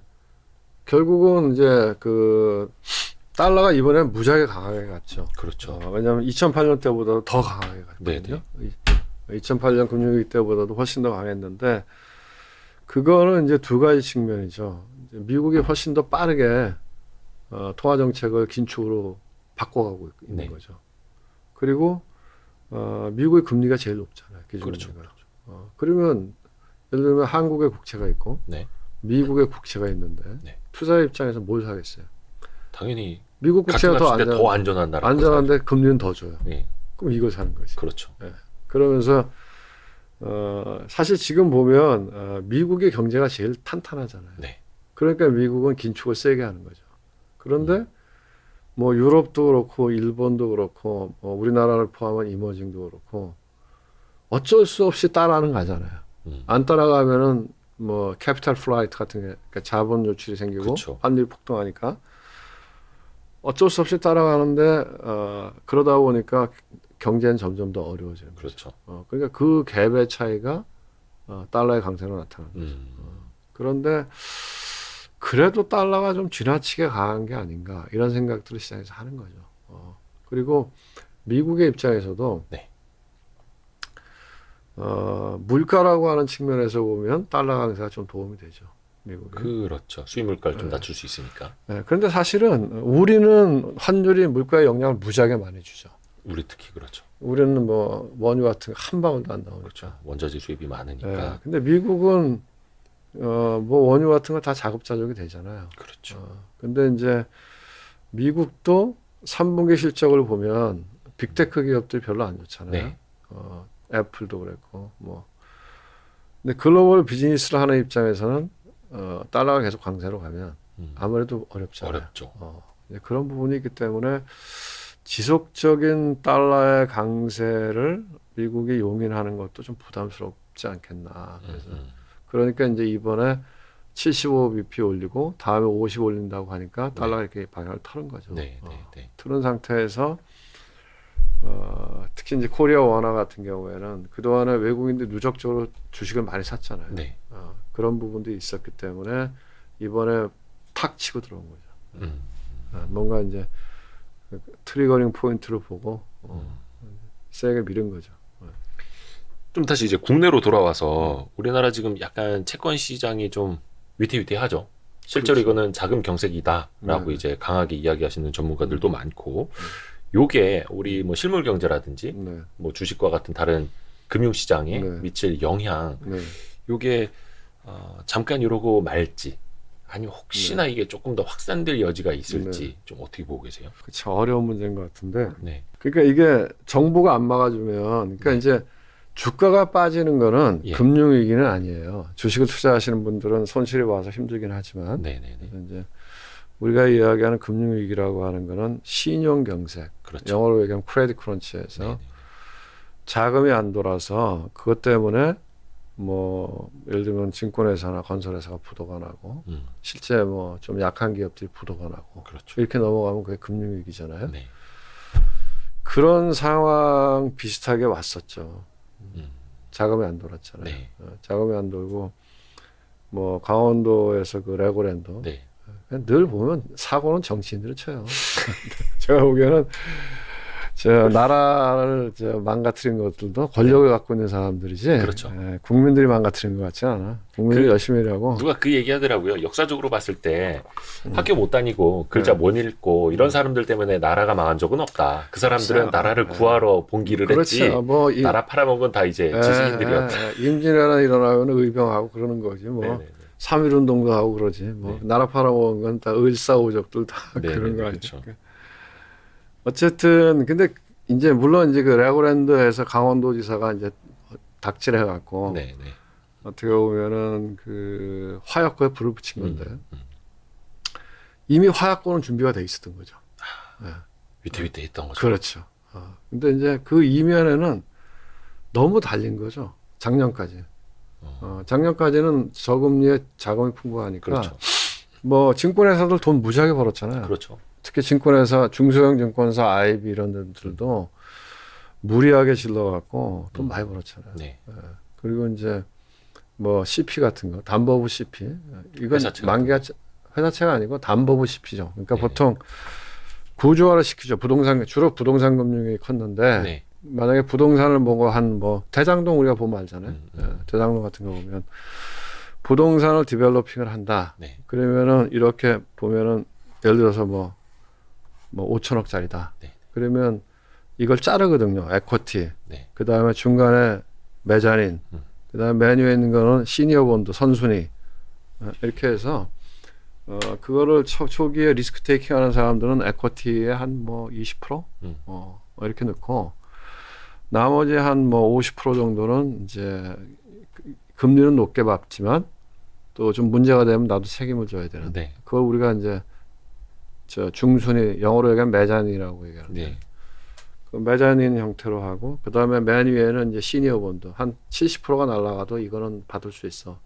S2: 결국은 이제 그 달러가 이번에 무지하게 강하게 갔죠.
S1: 그렇죠.
S2: 왜냐하면 2008년 때보다 더 강하게 갔거든요. 2008년 금융위기 때보다도 훨씬 더 강했는데 그거는 이제 두 가지 측면이죠. 이제 미국이 훨씬 더 빠르게 통화 정책을 긴축으로 바꿔가고 있는 거죠. 그리고 미국의 금리가 제일 높잖아요. 기준금리가.
S1: 그렇죠.
S2: 그러면 예를 들면 한국의 국채가 있고
S1: 네.
S2: 미국의 국채가 있는데
S1: 네.
S2: 투자 입장에서 뭘 사겠어요?
S1: 당연히
S2: 미국 국채가
S1: 더 안전한 나라.
S2: 안전한데 금리는 더 줘요.
S1: 네.
S2: 그럼 이걸 사는 거지.
S1: 그렇죠.
S2: 네. 그러면서 사실 지금 보면 미국의 경제가 제일 탄탄하잖아요.
S1: 네.
S2: 그러니까 미국은 긴축을 세게 하는 거죠. 그런데 뭐 유럽도 그렇고 일본도 그렇고 뭐 우리나라를 포함한 이머징도 그렇고 어쩔 수 없이 따라하는 거잖아요. 안 따라가면은 뭐 캐피탈 플라이트 같은 게 그러니까 자본 유출이 생기고
S1: 그렇죠.
S2: 환율이 폭등하니까 어쩔 수 없이 따라가는데 그러다 보니까 경제는 점점 더 어려워지는
S1: 그렇죠.
S2: 거죠. 그러니까 그 갭의 차이가 달러의 강세로 나타나는 거죠. 그런데 그래도 달러가 좀 지나치게 강한 게 아닌가 이런 생각들을 시장에서 하는 거죠. 그리고 미국의 입장에서도
S1: 네.
S2: 물가라고 하는 측면에서 보면 달러 강세가 좀 도움이 되죠. 미국이.
S1: 그렇죠. 수입 물가를 좀 낮출 수 있으니까.
S2: 네, 그런데 사실은 우리는 환율이 물가에 영향을 무지하게 많이 주죠.
S1: 우리 특히 그렇죠.
S2: 우리는 뭐 원유 같은 거 한 방울도 안 나오니까.
S1: 그렇죠. 원자재 수입이 많으니까.
S2: 네, 근데 미국은 뭐 원유 같은 거 다 자급자족이 되잖아요.
S1: 그렇죠.
S2: 근데 이제 미국도 3분기 실적을 보면 빅테크 기업들이 별로 안 좋잖아요.
S1: 네.
S2: 애플도 그랬고 뭐. 근데 글로벌 비즈니스를 하는 입장에서는 달러가 계속 강세로 가면 아무래도 어렵잖아요.
S1: 어렵죠.
S2: 그런 부분이 있기 때문에 지속적인 달러의 강세를 미국이 용인하는 것도 좀 부담스럽지 않겠나. 그래서 그러니까 이제 이번에 75bp 올리고 다음에 50 올린다고 하니까 달러가 이렇게 방향을 터는 거죠.
S1: 네.
S2: 틀은 상태에서 특히 이제 코리아 원화 같은 경우에는 그동안에 외국인들이 누적적으로 주식을 많이 샀잖아요.
S1: 네.
S2: 그런 부분도 있었기 때문에 이번에 탁 치고 들어온 거죠. 뭔가 이제 트리거링 포인트를 보고 세게 밀은 거죠.
S1: 좀 다시 이제 국내로 돌아와서 우리나라 지금 약간 채권 시장이 좀 위태위태하죠. 실제로
S2: 그렇죠.
S1: 이거는 자금 경색이다라고 이제 강하게 이야기하시는 전문가들도 많고, 요게 우리 뭐 실물 경제라든지 뭐 주식과 같은 다른 금융 시장에 미칠 영향, 요게 잠깐 이러고 말지, 아니면 혹시나 이게 조금 더 확산될 여지가 있을지 좀 어떻게 보고 계세요?
S2: 그렇죠. 어려운 문제인 것 같은데.
S1: 네.
S2: 그러니까 이게 정부가 안 막아주면, 그러니까 이제 주가가 빠지는 거는 금융위기는 아니에요. 주식을 투자하시는 분들은 손실이 와서 힘들긴 하지만, 그래서 이제 우리가 이야기하는 금융위기라고 하는 거는 신용경색,
S1: 그렇죠.
S2: 영어로 얘기하면 크레딧 크런치에서 자금이 안 돌아서 그것 때문에 뭐 예를 들면 증권회사나 건설회사가 부도가 나고 실제 뭐 좀 약한 기업들이 부도가 나고
S1: 그렇죠.
S2: 이렇게 넘어가면 그게 금융위기잖아요. 그런 상황 비슷하게 왔었죠. 자금이 안 돌았잖아요. 자금이 안 돌고 뭐 강원도에서 그 레고랜드 늘 보면 사고는 정치인들이 쳐요. 제가 보기에는 나라를 망가뜨린 것들도 권력을 갖고 있는 사람들이지.
S1: 그렇죠.
S2: 국민들이 망가뜨린 것 같지 않아. 국민들이 열심히 일하고.
S1: 누가 그 얘기하더라고요. 역사적으로 봤을 때 학교 못 다니고 글자 못 읽고 이런 사람들 때문에 나라가 망한 적은 없다. 그 사람들은 나라를 구하러 봉기를 했지.
S2: 뭐
S1: 나라 팔아먹은 다 이제 지식인들이었다.
S2: 임진왜란 일어나면 의병하고 그러는 거지. 뭐 3.1운동도 하고 그러지. 뭐 나라 팔아먹은 건 다 을사오적들 다 그런 거 아니야.
S1: 그렇죠.
S2: 어쨌든 근데 이제 물론 이제 그 레고랜드에서 강원도지사가 이제 닥치를 해갖고 어떻게 보면은 그 화약고에 불을 붙인 건데 이미 화약고는 준비가 돼 있었던 거죠. 네.
S1: 위태위태 했던 거죠.
S2: 그렇죠. 근데 이제 그 이면에는 너무 달린 거죠. 작년까지. 작년까지는 저금리에 자금이 풍부하니까.
S1: 그렇죠.
S2: 뭐 증권회사들 돈 무지하게 벌었잖아요.
S1: 그렇죠.
S2: 특히 증권회사, 중소형 증권사, IB 이런 데들도 무리하게 질러갖고 돈 많이 벌었잖아요.
S1: 네.
S2: 그리고 이제 뭐 CP 같은 거, 담보부 CP. 이건 만기가 회사채가 아니고 담보부 CP죠. 그러니까
S1: 네.
S2: 보통 구조화를 시키죠. 주로 부동산 금융이 컸는데
S1: 네.
S2: 만약에 부동산을 보고 한 뭐 대장동 우리가 보면 알잖아요. 대장동 같은 거 보면 부동산을 디벨로핑을 한다.
S1: 네.
S2: 그러면은 이렇게 보면은 예를 들어서 뭐 5천억짜리다.
S1: 네.
S2: 그러면 이걸 자르거든요. 에쿼티.
S1: 네.
S2: 그 다음에 중간에 메자닌. 그 다음에 메뉴에 있는 거는 시니어 본드, 선순위. 이렇게 해서 그거를 초기에 리스크 테이킹 하는 사람들은 에쿼티에 한 뭐 20%? 이렇게 넣고 나머지 한 뭐 50% 정도는 이제 금리는 높게 받지만 또 좀 문제가 되면 나도 책임을 져야 되는데
S1: 네.
S2: 그걸 우리가 이제 저 중순위 영어로 얘기하면 메자닌이라고 얘기하는데
S1: 네.
S2: 그 메자닌 형태로 하고 그 다음에 맨 위에는 이제 시니어 본드 한 70%가 날라가도 이거는 받을 수 있어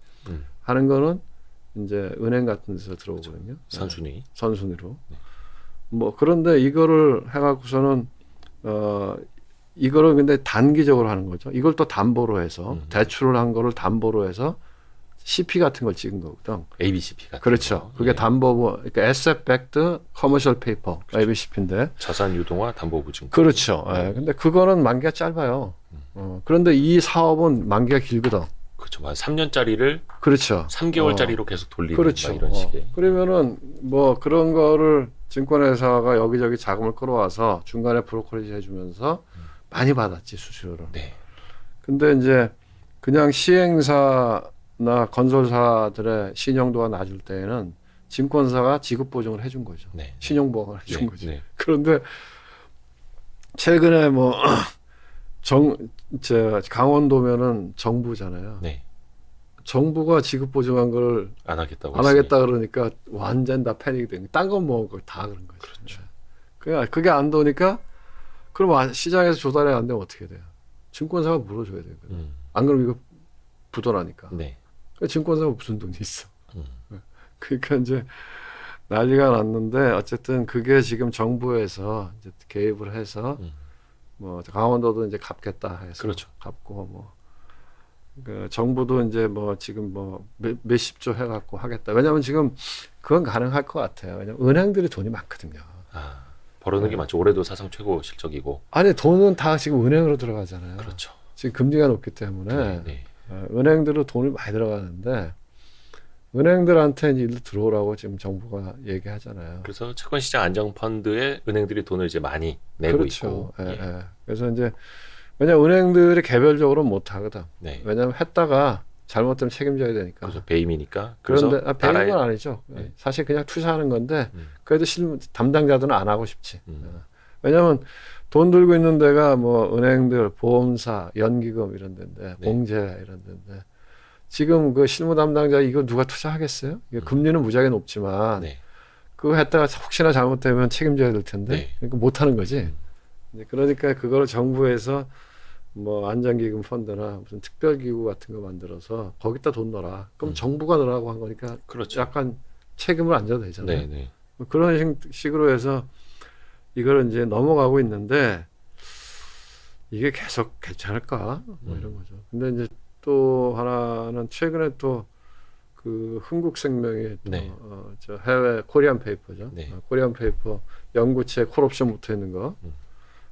S2: 하는 거는 이제 은행 같은 데서 들어오거든요.
S1: 그렇죠. 선순위.
S2: 네. 선순위로.
S1: 네.
S2: 뭐 그런데 이거를 해갖고서는 이거를 근데 단기적으로 하는 거죠. 이걸 또 담보로 해서 대출을 한 거를 담보로 해서 CP 같은 걸 찍은 거거든.
S1: ABCP 같은
S2: 그렇죠.
S1: 거.
S2: 그게
S1: 예.
S2: 담보부, 그러니까 Asset Backed Commercial Paper,
S1: 그렇죠.
S2: ABCP인데.
S1: 자산 유동화 담보부 증권.
S2: 그렇죠. 예. 근데 그거는 만기가 짧아요. 그런데 이 사업은 만기가 길거든.
S1: 그렇죠. 3년짜리를
S2: 그렇죠.
S1: 3개월짜리로 계속 돌리는
S2: 그렇죠.
S1: 막 이런 식의.
S2: 그러면은 뭐 그런 거를 증권회사가 여기저기 자금을 끌어와서 중간에 브로커리지 해주면서 많이 받았지 수수료를.
S1: 네.
S2: 근데 이제 그냥 시행사나 건설사들의 신용도가 낮을 때에는 증권사가 지급 보증을 해준 거죠.
S1: 네.
S2: 신용보험을 해준
S1: 네.
S2: 거죠.
S1: 네.
S2: 그런데 최근에 뭐 강원도면은 정부잖아요.
S1: 네.
S2: 정부가 지급 보증한 걸
S1: 안 하겠다고.
S2: 안 하겠다 그러니까 완전 다 패닉이 된 거예요. 딴 건 뭐 다 그런 거죠.
S1: 그렇죠.
S2: 그게 안 도니까 그럼 시장에서 조달이 안 되면 어떻게 돼요? 증권사가 물어줘야 되거든요. 안 그러면 이거 부도나니까.
S1: 네.
S2: 그러니까 증권사가 무슨 돈이 있어. 그러니까 이제 난리가 났는데 어쨌든 그게 지금 정부에서 이제 개입을 해서 뭐 강원도도 이제 갚겠다 해서
S1: 그렇죠.
S2: 갚고 뭐 그 정부도 이제 뭐 지금 뭐 몇십조 해갖고 하겠다. 왜냐하면 지금 그건 가능할 것 같아요. 왜냐면 은행들이 돈이 많거든요.
S1: 벌어는 게 많죠. 올해도 사상 최고 실적이고.
S2: 아니 돈은 다 지금 은행으로 들어가잖아요.
S1: 그렇죠.
S2: 지금 금리가 높기 때문에
S1: 네.
S2: 은행들은 돈이 많이 들어가는데 은행들한테 이제 일 들어오라고 지금 정부가 얘기하잖아요.
S1: 그래서 채권시장 안정펀드에 은행들이 돈을 이제 많이 내고
S2: 그렇죠.
S1: 있고.
S2: 예, 예. 그래서 이제 왜냐면 은행들이 개별적으로 못 하거든.
S1: 네.
S2: 왜냐면 했다가 잘못되면 책임져야 되니까.
S1: 그래서 배임이니까.
S2: 그런데 배임은
S1: 나라의-
S2: 아니죠.
S1: 네.
S2: 사실 그냥 투자하는 건데 그래도 담당자들은 안 하고 싶지. 왜냐면 돈 들고 있는 데가 뭐 은행들, 보험사, 연기금 이런 데인데 공제 이런 데인데 지금 그 실무 담당자 이거 누가 투자하겠어요? 이게 금리는 무지하게 높지만
S1: 네.
S2: 그거 했다가 혹시나 잘못되면 책임져야 될 텐데
S1: 네.
S2: 그러니까 못 하는 거지. 이제 그러니까 그걸 정부에서 뭐 안전기금 펀드나 무슨 특별기구 같은 거 만들어서 거기다 돈 넣어라. 그럼 정부가 넣으라고 한 거니까
S1: 그렇죠.
S2: 약간 책임을 안 져도 되잖아요.
S1: 네, 네.
S2: 그런 식으로 해서 이걸 이제 넘어가고 있는데 이게 계속 괜찮을까? 뭐 이런 거죠. 근데 이제 또 하나는 최근에 또 그 흥국생명이 또
S1: 네.
S2: 저 해외 코리안 페이퍼죠.
S1: 네.
S2: 코리안 페이퍼 연구체 콜옵션 붙어 있는 거.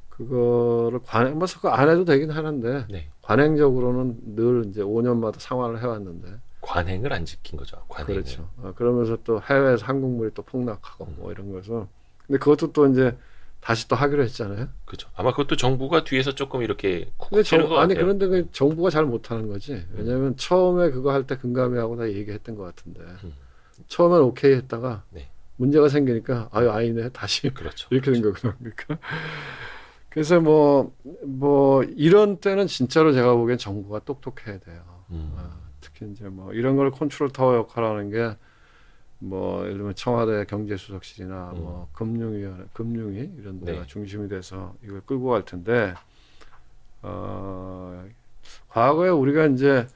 S2: 그거를 뭐 그거 안 해도 되긴 하는데
S1: 네.
S2: 관행적으로는 늘 이제 5년마다 상환을 해왔는데
S1: 관행을 안 지킨 거죠. 관행을.
S2: 그렇죠. 그러면서 또 해외에서 한국물이 또 폭락하고 뭐 이런 거서 근데 그것도 또 이제 다시 또 하기로 했잖아요.
S1: 그렇죠. 아마 그것도 정부가 뒤에서 조금 이렇게
S2: 근데
S1: 치는 것
S2: 아니
S1: 같아요.
S2: 그런데 그 정부가 잘 못하는 거지. 왜냐하면 처음에 그거 할 때 금감위하고 다 얘기했던 것 같은데 처음엔 오케이 했다가
S1: 네.
S2: 문제가 생기니까 아니네 다시
S1: 그렇죠.
S2: 이렇게 된 거거든요. 그러니까 그래서 뭐 이런 때는 진짜로 제가 보기엔 정부가 똑똑해야 돼요. 특히 이제 뭐 이런 걸 컨트롤 타워 역할하는 게 뭐 예를 들면 청와대 경제수석실이나 뭐 금융위원회, 금융위 이런 데가
S1: 네.
S2: 중심이 돼서 이걸 끌고 갈 텐데 과거에 우리가 이제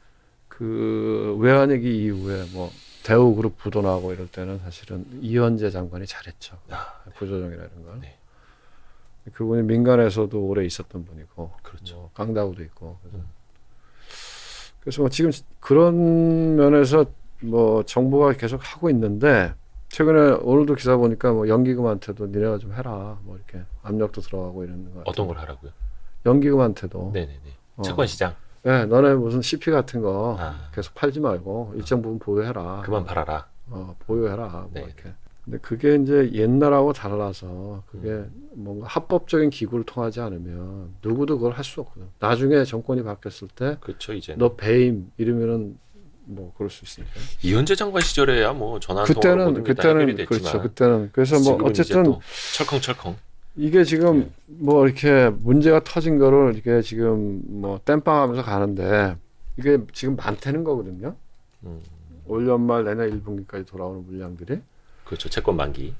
S2: 그 외환위기 이후에 뭐 대우그룹 부도나고 이럴 때는 사실은 이현재 장관이 잘했죠. 구조조정이라는 걸.
S1: 네.
S2: 그분이 민간에서도 오래 있었던 분이고,
S1: 그렇죠.
S2: 뭐 강다구도 있고. 그래서 뭐 지금 그런 면에서 뭐 정부가 계속 하고 있는데 최근에 오늘도 기사 보니까 뭐 연기금한테도 니네가 좀 해라 뭐 이렇게 압력도 들어가고 이러는 거 같아요.
S1: 어떤 걸 하라고요?
S2: 연기금한테도.
S1: 네네네. 채권 시장.
S2: 네, 너네 무슨 CP 같은 거
S1: 아.
S2: 계속 팔지 말고 일정 부분 보유해라.
S1: 그만 팔아라.
S2: 보유해라. 뭐
S1: 네.
S2: 이렇게. 근데 그게 이제 옛날하고 달라서 그게 뭔가 합법적인 기구를 통하지 않으면 누구도 그걸 할 수 없거든. 나중에 정권이 바뀌었을 때
S1: 그렇죠. 이제
S2: 너 배임 이러면은 뭐 그럴 수 있으니까.
S1: 이현재 장관 시절에야 뭐 전화 통화로 모든 게 다 해결이 됐지만
S2: 그렇죠. 그때는 그래서 뭐
S1: 지금은 이제
S2: 어쨌든
S1: 또 철컹철컹.
S2: 이게 지금 뭐 이렇게 문제가 터진 거를 이게 지금 뭐 땜빵하면서 가는데 이게 지금 많다는 거거든요. 올 연말 내년 1분기까지 돌아오는 물량들이.
S1: 그렇죠. 채권 만기.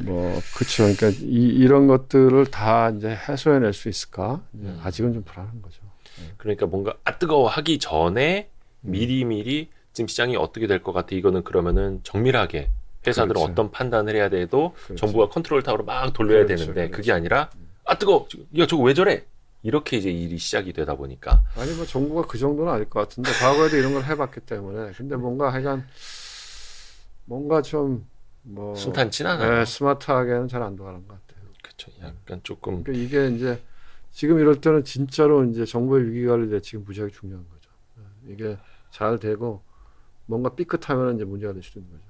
S2: 뭐 그렇죠. 그러니까 이런 것들을 다 이제 해소해낼 수 있을까? 아직은 좀 불안한 거죠.
S1: 그러니까 뭔가 뜨거워하기 전에 미리미리 지금 시장이 어떻게 될 것 같아. 이거는 그러면은 정밀하게 회사들은
S2: 그렇죠.
S1: 어떤 판단을 해야 돼도
S2: 그렇죠.
S1: 정부가 컨트롤 타워로 막 돌려야
S2: 그렇죠.
S1: 되는데
S2: 그렇죠.
S1: 그게 아니라 뜨거워. 야 저거 왜 저래? 이렇게 이제 일이 시작이 되다 보니까
S2: 아니 뭐 정부가 그 정도는 아닐 것 같은데 과거에도 이런 걸 해봤기 때문에 근데 뭔가 하여간 뭔가 좀 뭐
S1: 순탄치 않아요.
S2: 스마트하게는 잘 안 돌아가는 것 같아요.
S1: 그렇죠. 약간 조금
S2: 그러니까 이게 이제 지금 이럴 때는 진짜로 이제 정부의 위기 관리 대책이 무지하게 중요한 거죠. 이게 잘 되고 뭔가 삐끗하면 이제 문제가 될 수도 있는 거죠.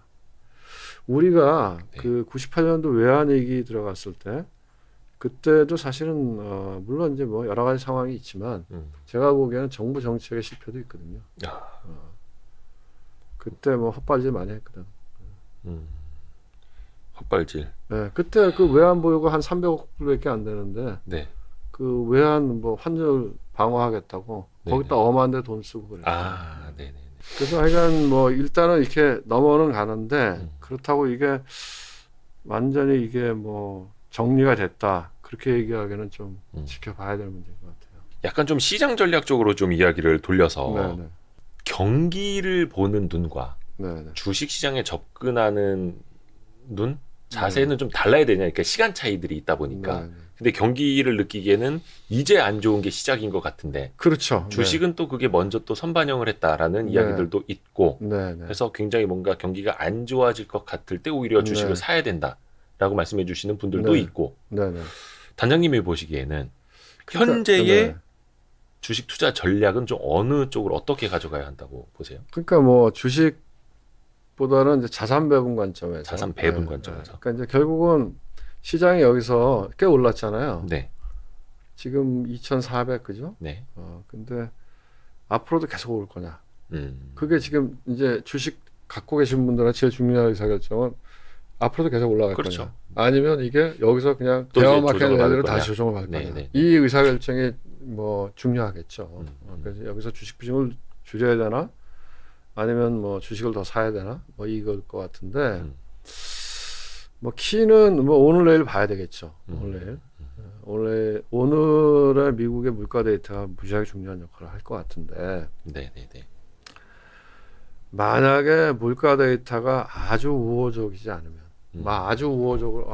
S2: 우리가
S1: 네.
S2: 그 98년도 외환위기 들어갔을 때 그때도 사실은 물론 이제 뭐 여러 가지 상황이 있지만 제가 보기에는 정부 정책의 실패도 있거든요. 그때 뭐 헛발질 많이 했거든.
S1: 헛발질.
S2: 네, 그때 그 외환 보유가 한 300억 불밖에 안 되는데
S1: 네.
S2: 그 외환 뭐 환율 방어하겠다고 거기다 어마한데 돈 쓰고 그래요.
S1: 아, 네네.
S2: 그래서 하여간 뭐 일단은 이렇게 넘어는 가는데 그렇다고 이게 완전히 이게 뭐 정리가 됐다 그렇게 얘기하기는 좀 지켜봐야 될 문제인 것 같아요.
S1: 약간 좀 시장 전략적으로 좀 이야기를 돌려서
S2: 네네.
S1: 경기를 보는 눈과
S2: 네네.
S1: 주식 시장에 접근하는 눈 자세는 좀 달라야 되냐. 그러니까 시간 차이들이 있다 보니까.
S2: 네네.
S1: 근데 경기를 느끼기에는 이제 안 좋은 게 시작인 것 같은데
S2: 그렇죠.
S1: 주식은 또 그게 먼저 또 선반영을 했다라는
S2: 네.
S1: 이야기들도 있고
S2: 네네.
S1: 그래서 굉장히 뭔가 경기가 안 좋아질 것 같을 때 오히려 주식을
S2: 네.
S1: 사야 된다라고 말씀해 주시는 분들도
S2: 네.
S1: 있고
S2: 네네.
S1: 단장님이 보시기에는
S2: 그러니까,
S1: 현재의
S2: 네.
S1: 주식 투자 전략은 좀 어느 쪽으로 어떻게 가져가야 한다고 보세요?
S2: 그러니까 뭐 주식보다는 이제 자산 배분 관점에서
S1: 자산 배분 관점에서.
S2: 그러니까 이제 결국은 시장이 여기서 꽤 올랐잖아요.
S1: 네.
S2: 지금 2,400 그죠?
S1: 네.
S2: 근데 앞으로도 계속 올 거냐?
S1: 음.
S2: 그게 지금 이제 주식 갖고 계신 분들은 제일 중요한 의사결정은 앞으로도 계속 올라갈
S1: 그렇죠.
S2: 거냐? 아니면 이게 여기서 그냥
S1: 또 이제
S2: 대형마켓
S1: 조정을 받을
S2: 레벨로
S1: 거냐?
S2: 다시 조정을 받을
S1: 네,
S2: 거냐?
S1: 네.
S2: 이 의사결정이 뭐 중요하겠죠. 그래서 여기서 주식 비중을 줄여야 되나? 아니면 뭐 주식을 더 사야 되나? 뭐 이걸 것 같은데 뭐 키는 뭐 오늘 내일 봐야 되겠죠. 오늘의 미국의 물가 데이터가 무지하게 중요한 역할을 할 것 같은데
S1: 네네네.
S2: 만약에 물가 데이터가 아주 우호적이지 않으면 아주 우호적으로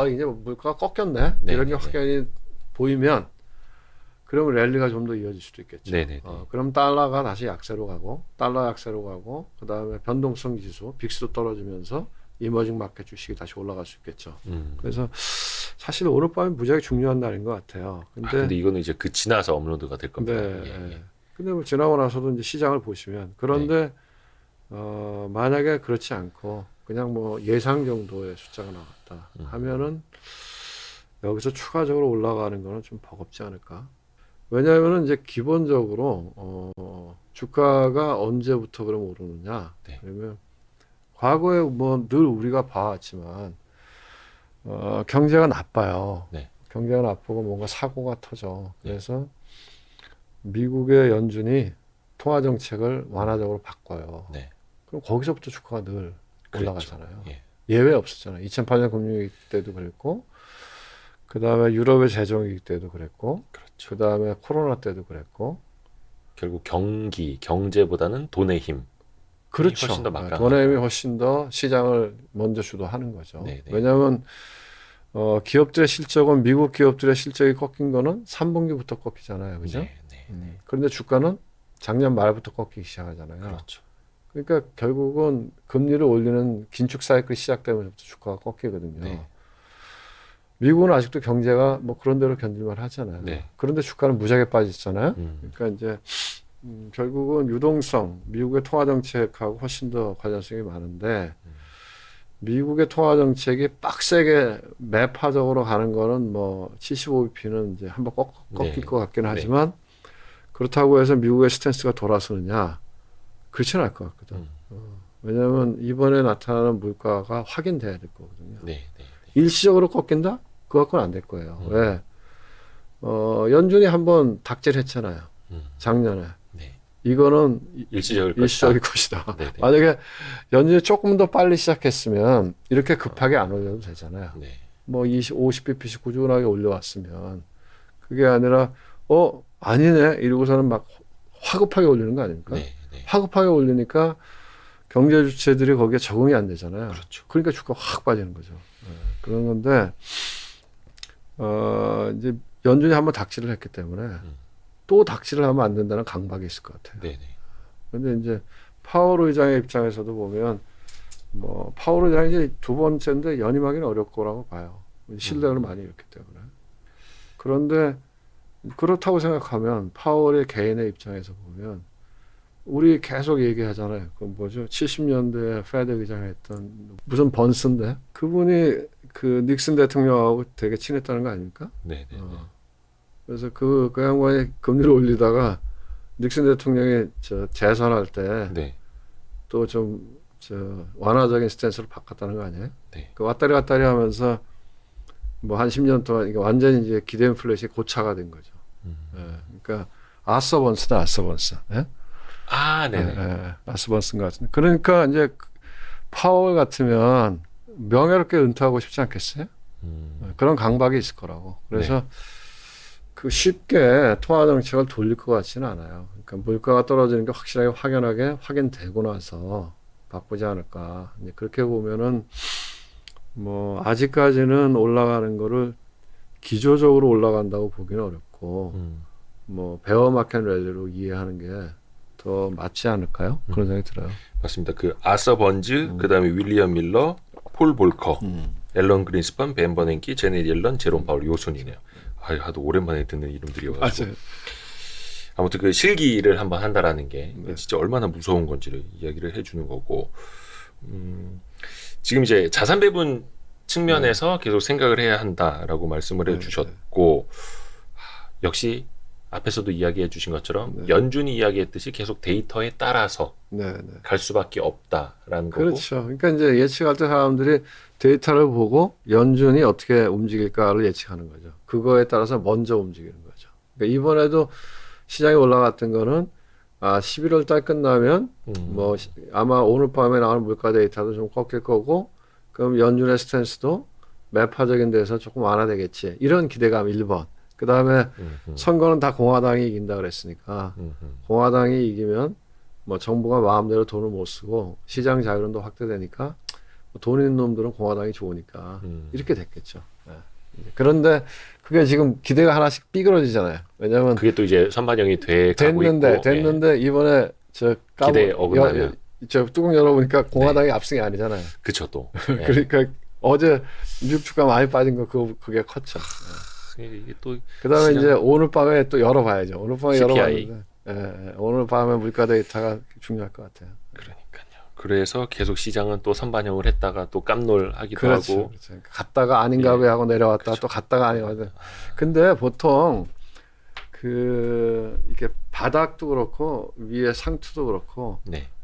S2: 이제 물가가 꺾였네
S1: 네,
S2: 이런 게
S1: 네,
S2: 확연히 보이면 그러면 랠리가 좀 더 이어질 수도 있겠죠.
S1: 네네네.
S2: 그럼 달러가 다시 약세로 가고 달러 약세로 가고 그 다음에 변동성 지수 빅스도 떨어지면서 이머징 마켓 주식이 다시 올라갈 수 있겠죠. 그래서 사실 오늘 밤이 무지하게 중요한 날인 것 같아요.
S1: 근데 이거는 이제 그 지나서 업로드가 될 겁니다.
S2: 네.
S1: 예.
S2: 근데 뭐 지나고 나서도 이제 시장을 보시면 그런데 만약에 그렇지 않고 그냥 뭐 예상 정도의 숫자가 나왔다 하면은 여기서 추가적으로 올라가는 거는 좀 버겁지 않을까? 왜냐하면은 이제 기본적으로 주가가 언제부터 그럼 오르느냐?
S1: 네.
S2: 그러면 과거에 뭐 늘 우리가 봐왔지만 경제가 나빠요.
S1: 네.
S2: 경제가 나쁘고 뭔가 사고가 터져. 그래서 미국의 연준이 통화 정책을 완화적으로 바꿔요.
S1: 네.
S2: 그럼 거기서부터 주가가 늘 올라가잖아요.
S1: 예.
S2: 예외 없었잖아요. 2008년 금융위기 때도 그랬고, 그 다음에 유럽의 재정위기 때도 그랬고,
S1: 그렇죠.
S2: 그 다음에 코로나 때도 그랬고.
S1: 결국 경제보다는 돈의 힘.
S2: 그렇죠.
S1: 훨씬 더 막강하다.
S2: 돈의 힘이 훨씬 더 시장을 먼저 주도하는 거죠.
S1: 네네.
S2: 왜냐하면 기업들의 실적은 미국 기업들의 실적이 꺾인 거는 3분기부터 꺾이잖아요. 그죠?
S1: 네, 네.
S2: 그런데 주가는 작년 말부터 꺾이기 시작하잖아요.
S1: 그렇죠.
S2: 그러니까 결국은 금리를 올리는 긴축 사이클이 시작되면서부터 주가가 꺾이거든요.
S1: 네.
S2: 미국은 아직도 경제가 뭐 그런 대로 견딜만 하잖아요.
S1: 네.
S2: 그런데 주가는 무지하게 빠졌잖아요.
S1: 음.
S2: 그러니까 이제 결국은 유동성, 미국의 통화 정책하고 훨씬 더 관련성이 많은데 미국의 통화 정책이 빡세게 매파적으로 가는 거는 뭐 75bp는 이제 한번 꺾일
S1: 네.
S2: 것 같기는
S1: 네.
S2: 하지만 그렇다고 해서 미국의 스탠스가 돌아서느냐 그렇지는 않을 것 같거든. 왜냐하면 이번에 나타나는 물가가 확인돼야 될 거거든요.
S1: 네, 네.
S2: 일시적으로 꺾인다? 그거 갖고는 안 될 거예요. 왜? 연준이 한번 닥질했잖아요. 작년에.
S1: 네.
S2: 이거는
S1: 일시적일
S2: 것이다.
S1: 네네.
S2: 만약에 연준이 조금 더 빨리 시작했으면 이렇게 급하게 안 올려도 되잖아요.
S1: 네.
S2: 뭐 50bp씩 꾸준하게 올려왔으면 그게 아니라 아니네 이러고서는 막 화급하게 올리는 거 아닙니까?
S1: 네, 네.
S2: 화급하게 올리니까 경제 주체들이 거기에 적응이 안 되잖아요.
S1: 그렇죠.
S2: 그러니까 주가가 확 빠지는 거죠. 그런 건데 이제 연준이 한번 닥치를 했기 때문에 또 닥치를 하면 안 된다는 강박이 있을 것 같아요.
S1: 네, 네.
S2: 그런데 이제 파월 의장의 입장에서도 보면 뭐 파월 의장이 이제 두 번째인데 연임하기는 어려울 거라고 봐요. 신뢰를 많이 잃기 때문에. 그런데 그렇다고 생각하면 파월의 개인의 입장에서 보면 우리 계속 얘기하잖아요. 그 뭐죠? 70년대 페드 의장 했던 무슨 번스인데 그분이 그 닉슨 대통령하고 되게 친했다는 거 아닙니까?
S1: 네, 네.
S2: 그래서 그 양반이 금리를 올리다가 닉슨 대통령이 재선할 때
S1: 네.
S2: 또 좀 완화적인 스탠스로 바꿨다는 거 아니에요?
S1: 네.
S2: 그 왔다리 갔다리 하면서 뭐 한 10년 동안 이게 완전히 이제 기대 인플레이션이 고차가 된 거죠. 그러니까 아서번스다 아서번스. 예?
S1: 네네.
S2: 아서번스인 것 같은데. 그러니까 이제 파월 같으면 명예롭게 은퇴하고 싶지 않겠어요? 그런 강박이 있을 거라고. 그래서 그 쉽게 통화 정책을 돌릴 것 같지는 않아요. 그러니까 물가가 떨어지는 게 확실하게 확연하게 확인되고 나서 바꾸지 않을까. 이제 그렇게 보면은 뭐 아직까지는 올라가는 거를 기조적으로 올라간다고 보기는 어렵고 뭐 베어 마켓 랠리로 이해하는 게 더 맞지 않을까요? 그런 생각이 들어요.
S1: 맞습니다. 그 아서 번즈, 그다음에 윌리엄 밀러, 폴 볼커, 앨런 그린스판, 벤 버냉키, 제넷 옐런, 제롬 파월 요 순이네요. 하도 오랜만에 듣는 이름들이어가지고.
S2: 맞아요.
S1: 아무튼 그 실기를 한번 한다라는 게 진짜 얼마나 무서운 건지를 이야기를 해주는 거고. 지금 이제 자산 배분 측면에서 계속 생각을 해야 한다라고 말씀을 해주셨고, 역시 앞에서도 이야기해 주신 것처럼 연준이 이야기했듯이 계속 데이터에 따라서 갈 수밖에 없다라는 거고.
S2: 그렇죠. 그러니까 이제 예측할 때 사람들이 데이터를 보고 연준이 어떻게 움직일까를 예측하는 거죠. 그거에 따라서 먼저 움직이는 거죠. 그러니까 이번에도 시장이 올라갔던 거는 11월 달 끝나면 뭐 아마 오늘 밤에 나오는 물가 데이터도 좀 꺾일 거고 그럼 연준의 스탠스도 매파적인 데서 조금 완화되겠지. 이런 기대감 1번. 그 다음에 선거는 다 공화당이 이긴다 그랬으니까 공화당이 이기면 뭐 정부가 마음대로 돈을 못 쓰고 시장 자유는 더 확대되니까 돈 있는 놈들은 공화당이 좋으니까 이렇게 됐겠죠. 그런데 그게 지금 기대가 하나씩 삐그러지잖아요. 왜냐하면
S1: 그게 또 이제 선반영이 가고 있고.
S2: 됐는데 이번에
S1: 기대에 어긋나면
S2: 뚜껑 열어보니까 공화당이 압승이 아니잖아요.
S1: 그쵸 또.
S2: 그러니까 어제 미국 주가 많이 빠진 거 그게 컸죠.
S1: 이게 또
S2: 그다음에 이제 오늘 밤에 또 열어봐야죠. 오늘 밤에
S1: CPI.
S2: 열어봤는데 오늘 밤에 물가 데이터가 중요할 것 같아요.
S1: 그러니까요. 그래서 계속 시장은 또 선반영을 했다가 또 깜놀하기도
S2: 그렇죠,
S1: 하고.
S2: 그렇죠. 갔다가 아닌가 봐 하고 내려왔다가
S1: 그렇죠.
S2: 또 갔다가 아닌가 봐. 근데 보통 이게 바닥도 그렇고 위에 상투도 그렇고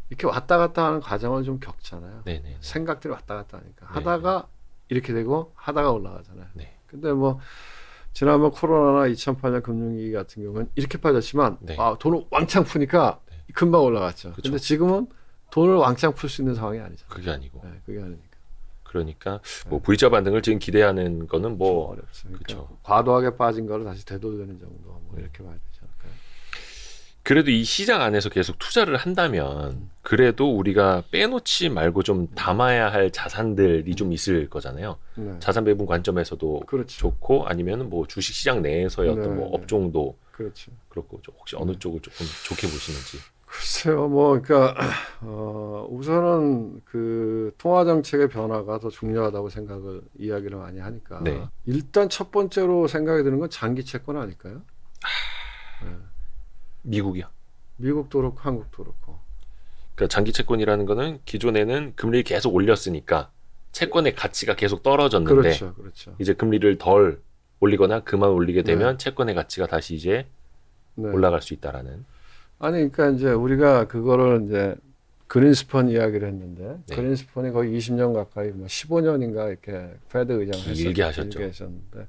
S2: 이렇게 왔다 갔다 하는 과정을 좀 겪잖아요.
S1: 네네.
S2: 생각들이 왔다 갔다 하니까 하다가 이렇게 되고 하다가 올라가잖아요. 근데 뭐 지난번 코로나나 2008년 금융위기 같은 경우는 이렇게 빠졌지만 돈을 왕창 푸니까 금방 올라갔죠.
S1: 그쵸.
S2: 근데 지금은 돈을 왕창 풀 수 있는 상황이 아니잖아요.
S1: 그게 아니고.
S2: 네, 그게 아니니까.
S1: 그러니까 뭐 V자 반등을 지금 기대하는 거는 뭐
S2: 어렵죠. 그러니까
S1: 그렇죠.
S2: 과도하게 빠진 거를 다시 되돌리는 정도 뭐 이렇게 봐야 되지 않을까요?
S1: 그래도 이 시장 안에서 계속 투자를 한다면 그래도 우리가 빼놓지 말고 좀 담아야 할 자산들이 좀 있을 거잖아요.
S2: 네.
S1: 자산 배분 관점에서도
S2: 그렇죠.
S1: 좋고 아니면 뭐 주식 시장 내에서의 어떤
S2: 네,
S1: 뭐
S2: 네.
S1: 업종도
S2: 그렇죠.
S1: 그렇고 혹시 어느 쪽을 조금 좋게 보시는지.
S2: 글쎄요, 뭐, 그러니까, 우선은 그 통화 정책의 변화가 더 중요하다고 이야기를 많이 하니까.
S1: 네.
S2: 일단 첫 번째로 생각이 드는 건 장기 채권 아닐까요? 네.
S1: 미국이요.
S2: 미국도 그렇고, 한국도 그렇고.
S1: 그러니까 장기 채권이라는 거는 기존에는 금리를 계속 올렸으니까 채권의 가치가 계속 떨어졌는데
S2: 그렇죠, 그렇죠.
S1: 이제 금리를 덜 올리거나 그만 올리게 되면
S2: 네.
S1: 채권의 가치가 다시 이제
S2: 네.
S1: 올라갈 수 있다라는.
S2: 아니, 그러니까 이제 우리가 그거를 이제 그린스펀 이야기를 했는데,
S1: 네.
S2: 그린스펀이 거의 20년 가까이, 뭐 15년인가 이렇게 페드 의장을
S1: 길게 하셨죠.
S2: 길게 했었는데,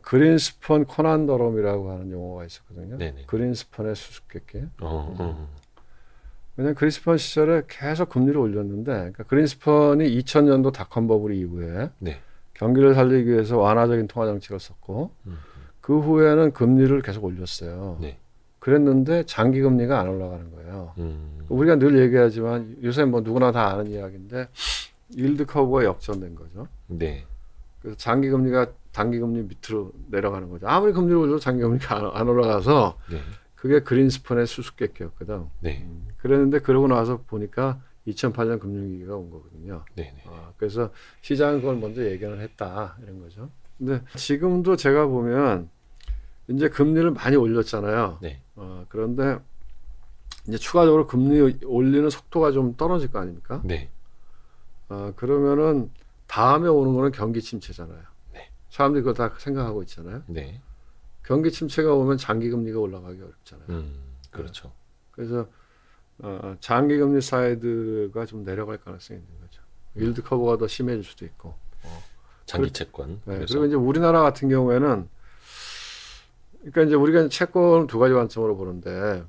S2: 그린스펀 코난더럼이라고 하는 용어가 있었거든요.
S1: 네네.
S2: 그린스펀의 수수께끼.
S1: 어.
S2: 왜냐하면 그린스펀 시절에 계속 금리를 올렸는데, 그러니까 그린스펀이 2000년도 닷컴 버블 이후에
S1: 네.
S2: 경기를 살리기 위해서 완화적인 통화 정책을 썼고, 그 후에는 금리를 계속 올렸어요.
S1: 네.
S2: 그랬는데 장기 금리가 안 올라가는 거예요. 우리가 늘 얘기하지만 요새 뭐 누구나 다 아는 이야기인데, 일드 커브가 역전된 거죠.
S1: 네.
S2: 그래서 장기 금리가 단기 금리 밑으로 내려가는 거죠. 아무리 금리를 올려도 장기 금리가 안 올라가서
S1: 네.
S2: 그게 그린스펀의 수수께끼였거든.
S1: 네.
S2: 그랬는데 그러고 나서 보니까 2008년 금융위기가 온 거거든요.
S1: 네. 네.
S2: 그래서 시장은 그걸 먼저 예견을 했다 이런 거죠. 근데 지금도 제가 보면 이제 금리를 많이 올렸잖아요.
S1: 네.
S2: 그런데 이제 추가적으로 금리 올리는 속도가 좀 떨어질 거 아닙니까?
S1: 네.
S2: 그러면은 다음에 오는 거는 경기 침체잖아요.
S1: 네.
S2: 사람들이 그거 다 생각하고 있잖아요.
S1: 네.
S2: 경기 침체가 오면 장기 금리가 올라가기 어렵잖아요.
S1: 그렇죠.
S2: 그래서 장기 금리 사이드가 좀 내려갈 가능성이 있는 거죠. 일드 커브가 더 심해질 수도 있고.
S1: 장기 채권.
S2: 네,
S1: 그래서.
S2: 그리고 이제 우리나라 같은 경우에는 그러니까 이제 우리가 채권 두 가지 관점으로 보는데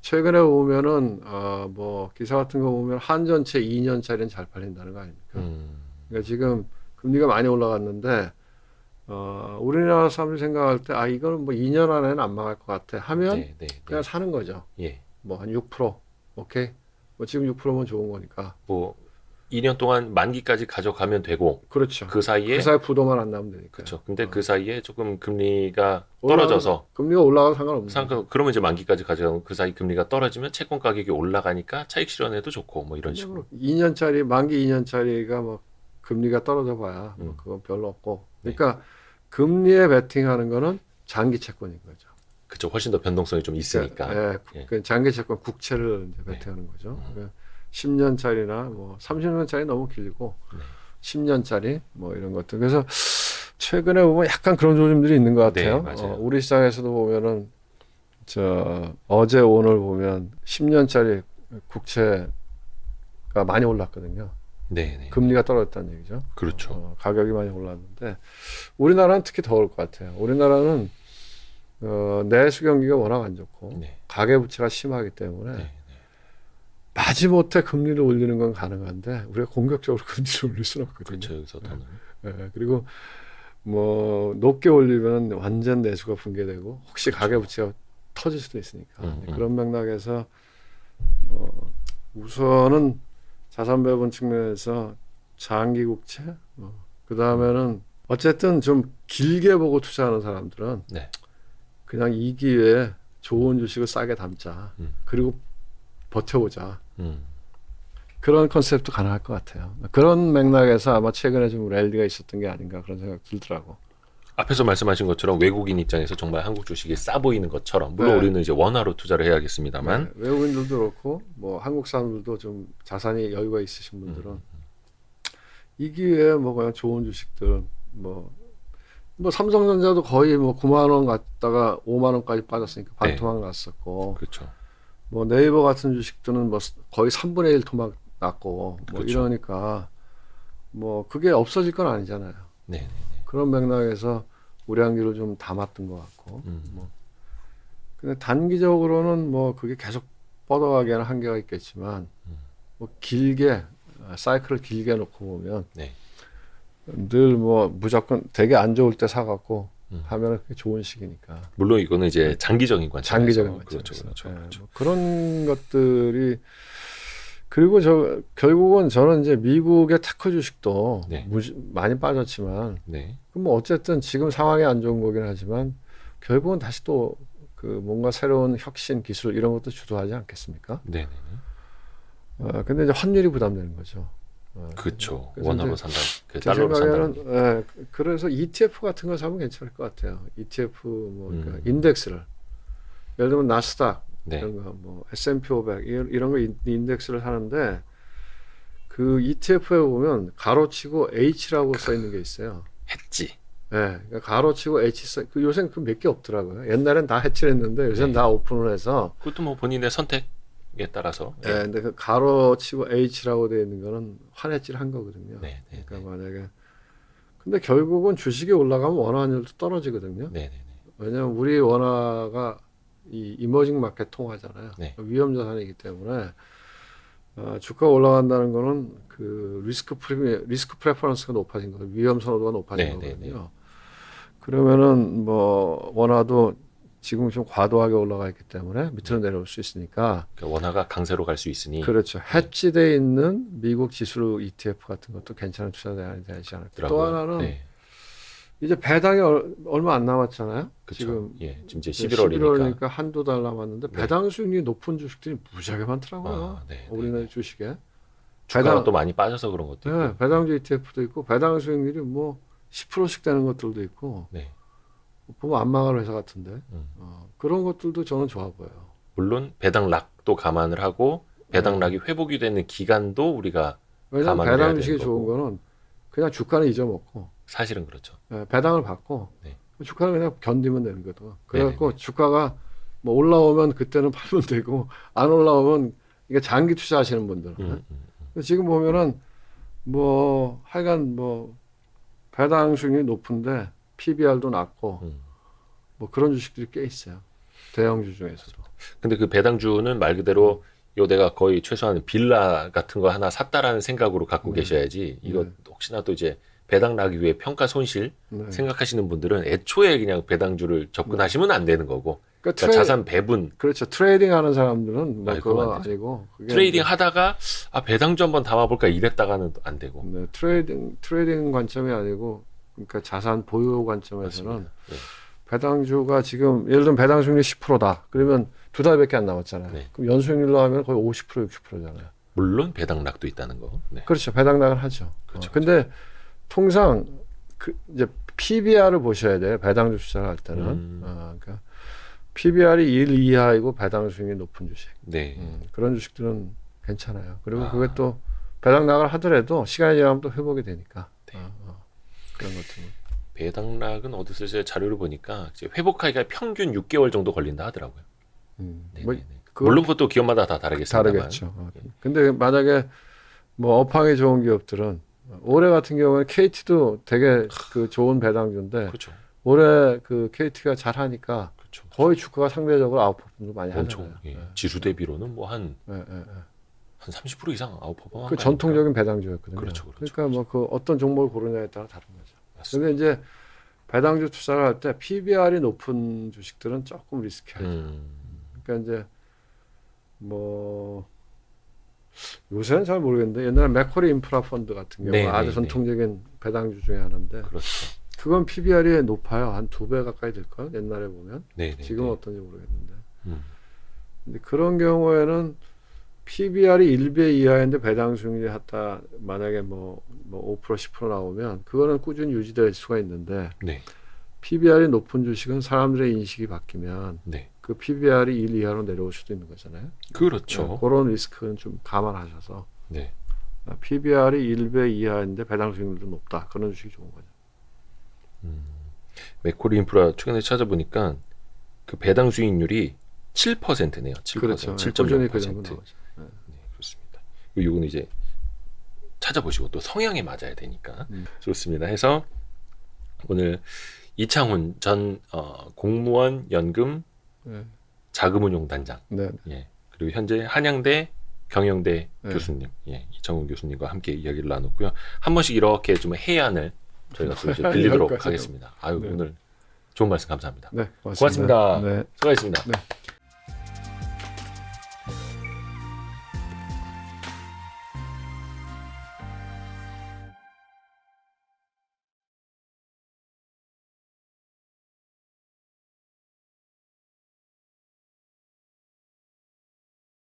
S2: 최근에 보면은 뭐 기사 같은 거 보면 한전채 2년짜리는 잘 팔린다는 거 아닙니까? 그러니까 지금 금리가 많이 올라갔는데 우리나라 사람들이 생각할 때 이거는 뭐 2년 안에는 안 망할 것 같아 하면
S1: 네. 네.
S2: 그냥 사는 거죠.
S1: 예.
S2: 뭐 한 6%, 오케이. 뭐 지금 6%면 좋은 거니까.
S1: 뭐 2년 동안 만기까지 가져가면 되고
S2: 그렇죠.
S1: 그 사이에
S2: 부도만 안 나면 되니까.
S1: 그렇죠. 근데 그 사이에 조금 금리가 떨어져서
S2: 금리가 올라가도 상관없는
S1: 그러면 이제 만기까지 가져가면 그 사이 금리가 떨어지면 채권 가격이 올라가니까 차익 실현에도 좋고 뭐 이런 식으로.
S2: 2년짜리 만기 2년짜리가 뭐 금리가 떨어져 봐야 뭐 그건 별로 없고. 그러니까 금리에 베팅하는 거는 장기 채권인 거죠.
S1: 그렇죠. 훨씬 더 변동성이 좀 있으니까.
S2: 그 장기 채권 국채를 이제 베팅하는 거죠. 그러니까 10년짜리나 뭐 30년짜리 너무 길고 10년짜리 뭐 이런 것들. 그래서 최근에 보면 약간 그런 조짐들이 있는 것 같아요.
S1: 네, 맞아요.
S2: 우리 시장에서도 보면은 어제 오늘 보면 10년짜리 국채가 많이 올랐거든요.
S1: 네.
S2: 금리가 떨어졌다는 얘기죠.
S1: 그렇죠.
S2: 가격이 많이 올랐는데 우리나라는 특히 더 올 것 같아요. 우리나라는 내수 경기가 워낙 안 좋고 가계부채가 심하기 때문에 마지못해 금리를 올리는 건 가능한데 우리가 공격적으로 금리를 올릴 수는 없거든요.
S1: 그렇죠. 여기서 더는.
S2: 그리고 뭐 높게 올리면 완전 내수가 붕괴되고 혹시 가계부채가 터질 수도 있으니까 그런 맥락에서 우선은 자산 배분 측면에서 장기 국채 그 다음에는 어쨌든 좀 길게 보고 투자하는 사람들은 그냥 이 기회에 좋은 주식을 싸게 담자. 그리고 버텨보자. 그런 컨셉도 가능할 것 같아요. 그런 맥락에서 아마 최근에 좀 랠리가 있었던 게 아닌가 그런 생각 들더라고.
S1: 앞에서 말씀하신 것처럼 외국인 입장에서 정말 한국 주식이 싸 보이는 것처럼 물론 우리는 이제 원화로 투자를 해야겠습니다만
S2: 외국인들도 그렇고 뭐 한국 사람들도 좀 자산이 여유가 있으신 분들은 이 기회에 뭐 그냥 좋은 주식들 뭐 삼성전자도 거의 뭐 9만 원 갔다가 5만 원까지 빠졌으니까 반토막 났었고
S1: 그렇죠.
S2: 뭐 네이버 같은 주식들은 뭐 거의 3분의 1 토막 났고 뭐
S1: 그렇죠.
S2: 이러니까 뭐 그게 없어질 건 아니잖아요.
S1: 네.
S2: 그런 맥락에서 우량주를 좀 담았던 것 같고 뭐 근데 단기적으로는 뭐 그게 계속 뻗어가기에는 한계가 있겠지만 뭐 길게 사이클을 길게 놓고 보면
S1: 네.
S2: 늘 뭐 무조건 되게 안 좋을 때 사갖고 하면 그게 좋은 시기니까.
S1: 물론 이거는 이제 장기적인 관점에서.
S2: 장기적인
S1: 그렇죠,
S2: 관점에서.
S1: 그렇죠.
S2: 뭐 그런 것들이 그리고 결국은 저는 이제 미국의 테크 주식도
S1: 네.
S2: 많이 빠졌지만
S1: 네.
S2: 뭐 어쨌든 지금 상황이 안 좋은 거긴 하지만 결국은 다시 또 그 뭔가 새로운 혁신 기술 이런 것도 주도하지 않겠습니까?
S1: 네.
S2: 근데 이제 환율이 부담되는 거죠.
S1: 그렇죠.
S2: 그래서
S1: 원화로
S2: 이제
S1: 산다. 그
S2: 제
S1: 달러로 산다.
S2: 생각에는 그래서 ETF 같은 거 사면 괜찮을 것 같아요. ETF 뭐 그러니까 인덱스를 예를 들면 나스닥
S1: 네.
S2: 이런 거 뭐 S&P 500 이런 거 인덱스를 사는데 그 ETF에 보면 가로치고 H라고 써 있는 게 있어요.
S1: 했지.
S2: 네, 그러니까 가로치고 H 그 요새는 그 몇 개 없더라고요. 옛날엔 다 해치를 했는데 요새는 다 오픈을 해서.
S1: 그것도 뭐 본인의 선택에 따라서.
S2: 네, 근데 그 가로치고 H라고 되어 있는 거는 환해질 한 거거든요.
S1: 네.
S2: 그러니까 만약에 근데 결국은 주식이 올라가면 원화율도 떨어지거든요.
S1: 네.
S2: 왜냐하면 우리 원화가 이 이머징 마켓 통화잖아요.
S1: 네.
S2: 위험 자산이기 때문에 주가가 올라간다는 거는 그 리스크 프레퍼런스가 높아진 거예요. 위험 선호도가 높아진 거거든요. 그러면은 뭐 원화도 지금 좀 과도하게 올라가 있기 때문에 밑으로 내려올 수 있으니까.
S1: 그러니까 원화가 강세로 갈 수 있으니.
S2: 그렇죠. 해지돼 있는 미국 지수 ETF 같은 것도 괜찮은 투자가 되지 않을까. 또 하나는 이제 배당이 얼마 안 남았잖아요.
S1: 그렇죠. 지금 이제
S2: 11월이니까 한두 달 남았는데 배당 수익률이 높은 주식들이 무지하게 많더라고요. 우리나라 주식에.
S1: 주가가 또 많이 빠져서 그런 것도 있고.
S2: 네, 배당주 ETF도 있고 배당 수익률이 뭐 10%씩 되는 것들도 있고.
S1: 네.
S2: 보면 안 망할 회사 같은데 그런 것들도 저는 좋아 보여요.
S1: 물론 배당락도 감안을 하고 배당락이 회복이 되는 기간도 우리가
S2: 왜냐하면
S1: 감안을 해야
S2: 배당 주식이
S1: 되는
S2: 좋은
S1: 거고.
S2: 거는 그냥 주가는 잊어먹고
S1: 사실은 그렇죠.
S2: 배당을 받고
S1: 네.
S2: 주가는 그냥 견디면 되는 거거든. 그래갖고
S1: 네네네.
S2: 주가가 뭐 올라오면 그때는 팔면 되고 안 올라오면 이게 장기 투자하시는 분들은 지금 보면은 뭐 하여간 뭐 배당 수익률이 높은데 PBR도 낮고 뭐 그런 주식들이 꽤 있어요. 대형주 중에서도.
S1: 근데 그 배당주는 말 그대로 요 내가 거의 최소한 빌라 같은 거 하나 샀다라는 생각으로 갖고 계셔야지. 이거 혹시나 또 이제 배당 나기 위해 평가 손실 생각하시는 분들은 애초에 그냥 배당주를 접근하시면 안 되는 거고. 그러니까 자산 배분.
S2: 그렇죠. 트레이딩 하는 사람들은 뭐 그거 아니고.
S1: 트레이딩 하다가 배당주 한번 담아볼까 이랬다가는 안 되고.
S2: 네, 트레이딩 관점이 아니고 그러니까 자산 보유 관점에서는 배당주가 지금 예를 들면 배당 수익률이 10%다. 그러면 두 달밖에 안 남았잖아요.
S1: 네.
S2: 그럼 연수익률로 하면 거의 50% 60%잖아요.
S1: 물론 배당락도 있다는 거. 네.
S2: 그렇죠. 배당락을 하죠.
S1: 그렇죠.
S2: 근데 통상 이제 PBR을 보셔야 돼요. 배당주 투자를 할 때는. 그러니까 PBR이 1 이하이고 배당 수익률이 높은 주식.
S1: 네.
S2: 그런 주식들은 괜찮아요. 그리고 그게 또 배당락을 하더라도 시간이 지나면 또 회복이 되니까.
S1: 네.
S2: 그런 것들은.
S1: 배당락은 어디서 제 자료를 보니까 이제 회복하기가 평균 6개월 정도 걸린다 하더라고요.
S2: 뭐
S1: 물론 그것도 기업마다 다 다르겠습니다만.
S2: 다르겠죠. 근데 만약에 뭐 업황이 좋은 기업들은 올해 같은 경우는 KT도 되게 그 좋은 배당주인데
S1: 그렇죠.
S2: 올해 그 KT가 잘하니까
S1: 그렇죠.
S2: 거의 주가가 상대적으로 아웃퍼폼도 많이
S1: 엄청
S2: 하잖아요.
S1: 지수 대비로는 뭐 한 30% 이상 아웃퍼폼한
S2: 그 전통적인 배당주였거든요.
S1: 그렇죠.
S2: 그러니까 뭐 그 어떤 종목을 고르냐에 따라 다른 거죠. 근데 이제 배당주 투자를 할 때 PBR이 높은 주식들은 조금 리스키하죠. 그러니까 이제 뭐 요새는 잘 모르겠는데 옛날에 맥쿼리 인프라 펀드 같은 경우 아주 전통적인 배당주 중에 하나인데
S1: 그렇죠.
S2: 그건 PBR이 높아요. 한 2배 가까이 될까요? 옛날에 보면. 지금은 어떤지 모르겠는데. 근데 그런 경우에는 PBR이 1배 이하인데 배당 수익률이 하다 만약에 뭐 5% 10% 나오면 그거는 꾸준히 유지될 수가 있는데 PBR이 높은 주식은 사람들의 인식이 바뀌면 그 PBR이 1 이하로 내려올 수도 있는 거잖아요.
S1: 그렇죠.
S2: 그런 리스크는 좀 감안하셔서 PBR이 1배 이하인데 배당 수익률도 높다. 그런 주식이 좋은 거죠.
S1: 맥쿼리 인프라 최근에 찾아보니까 그 배당 수익률이 7%네요. 7%.
S2: 그렇죠.
S1: 7.0%.
S2: 그 정도 나오죠.
S1: 네, 그렇습니다. 이건 이제 찾아보시고 또 성향에 맞아야 되니까 좋습니다. 해서 오늘 이창훈 전 공무원 연금 자금운용단장 그리고 현재 한양대 경영대
S2: 네.
S1: 교수님, 예, 이창훈 교수님과 함께 이야기를 나눴고요. 한 번씩 이렇게 좀 해안을 저희가 또 이제 빌리도록
S2: 여기까지요.
S1: 하겠습니다. 아유,
S2: 네.
S1: 오늘 좋은 말씀 감사합니다.
S2: 네, 고맙습니다.
S1: 고맙습니다.
S2: 네.
S1: 수고하셨습니다.
S2: 네.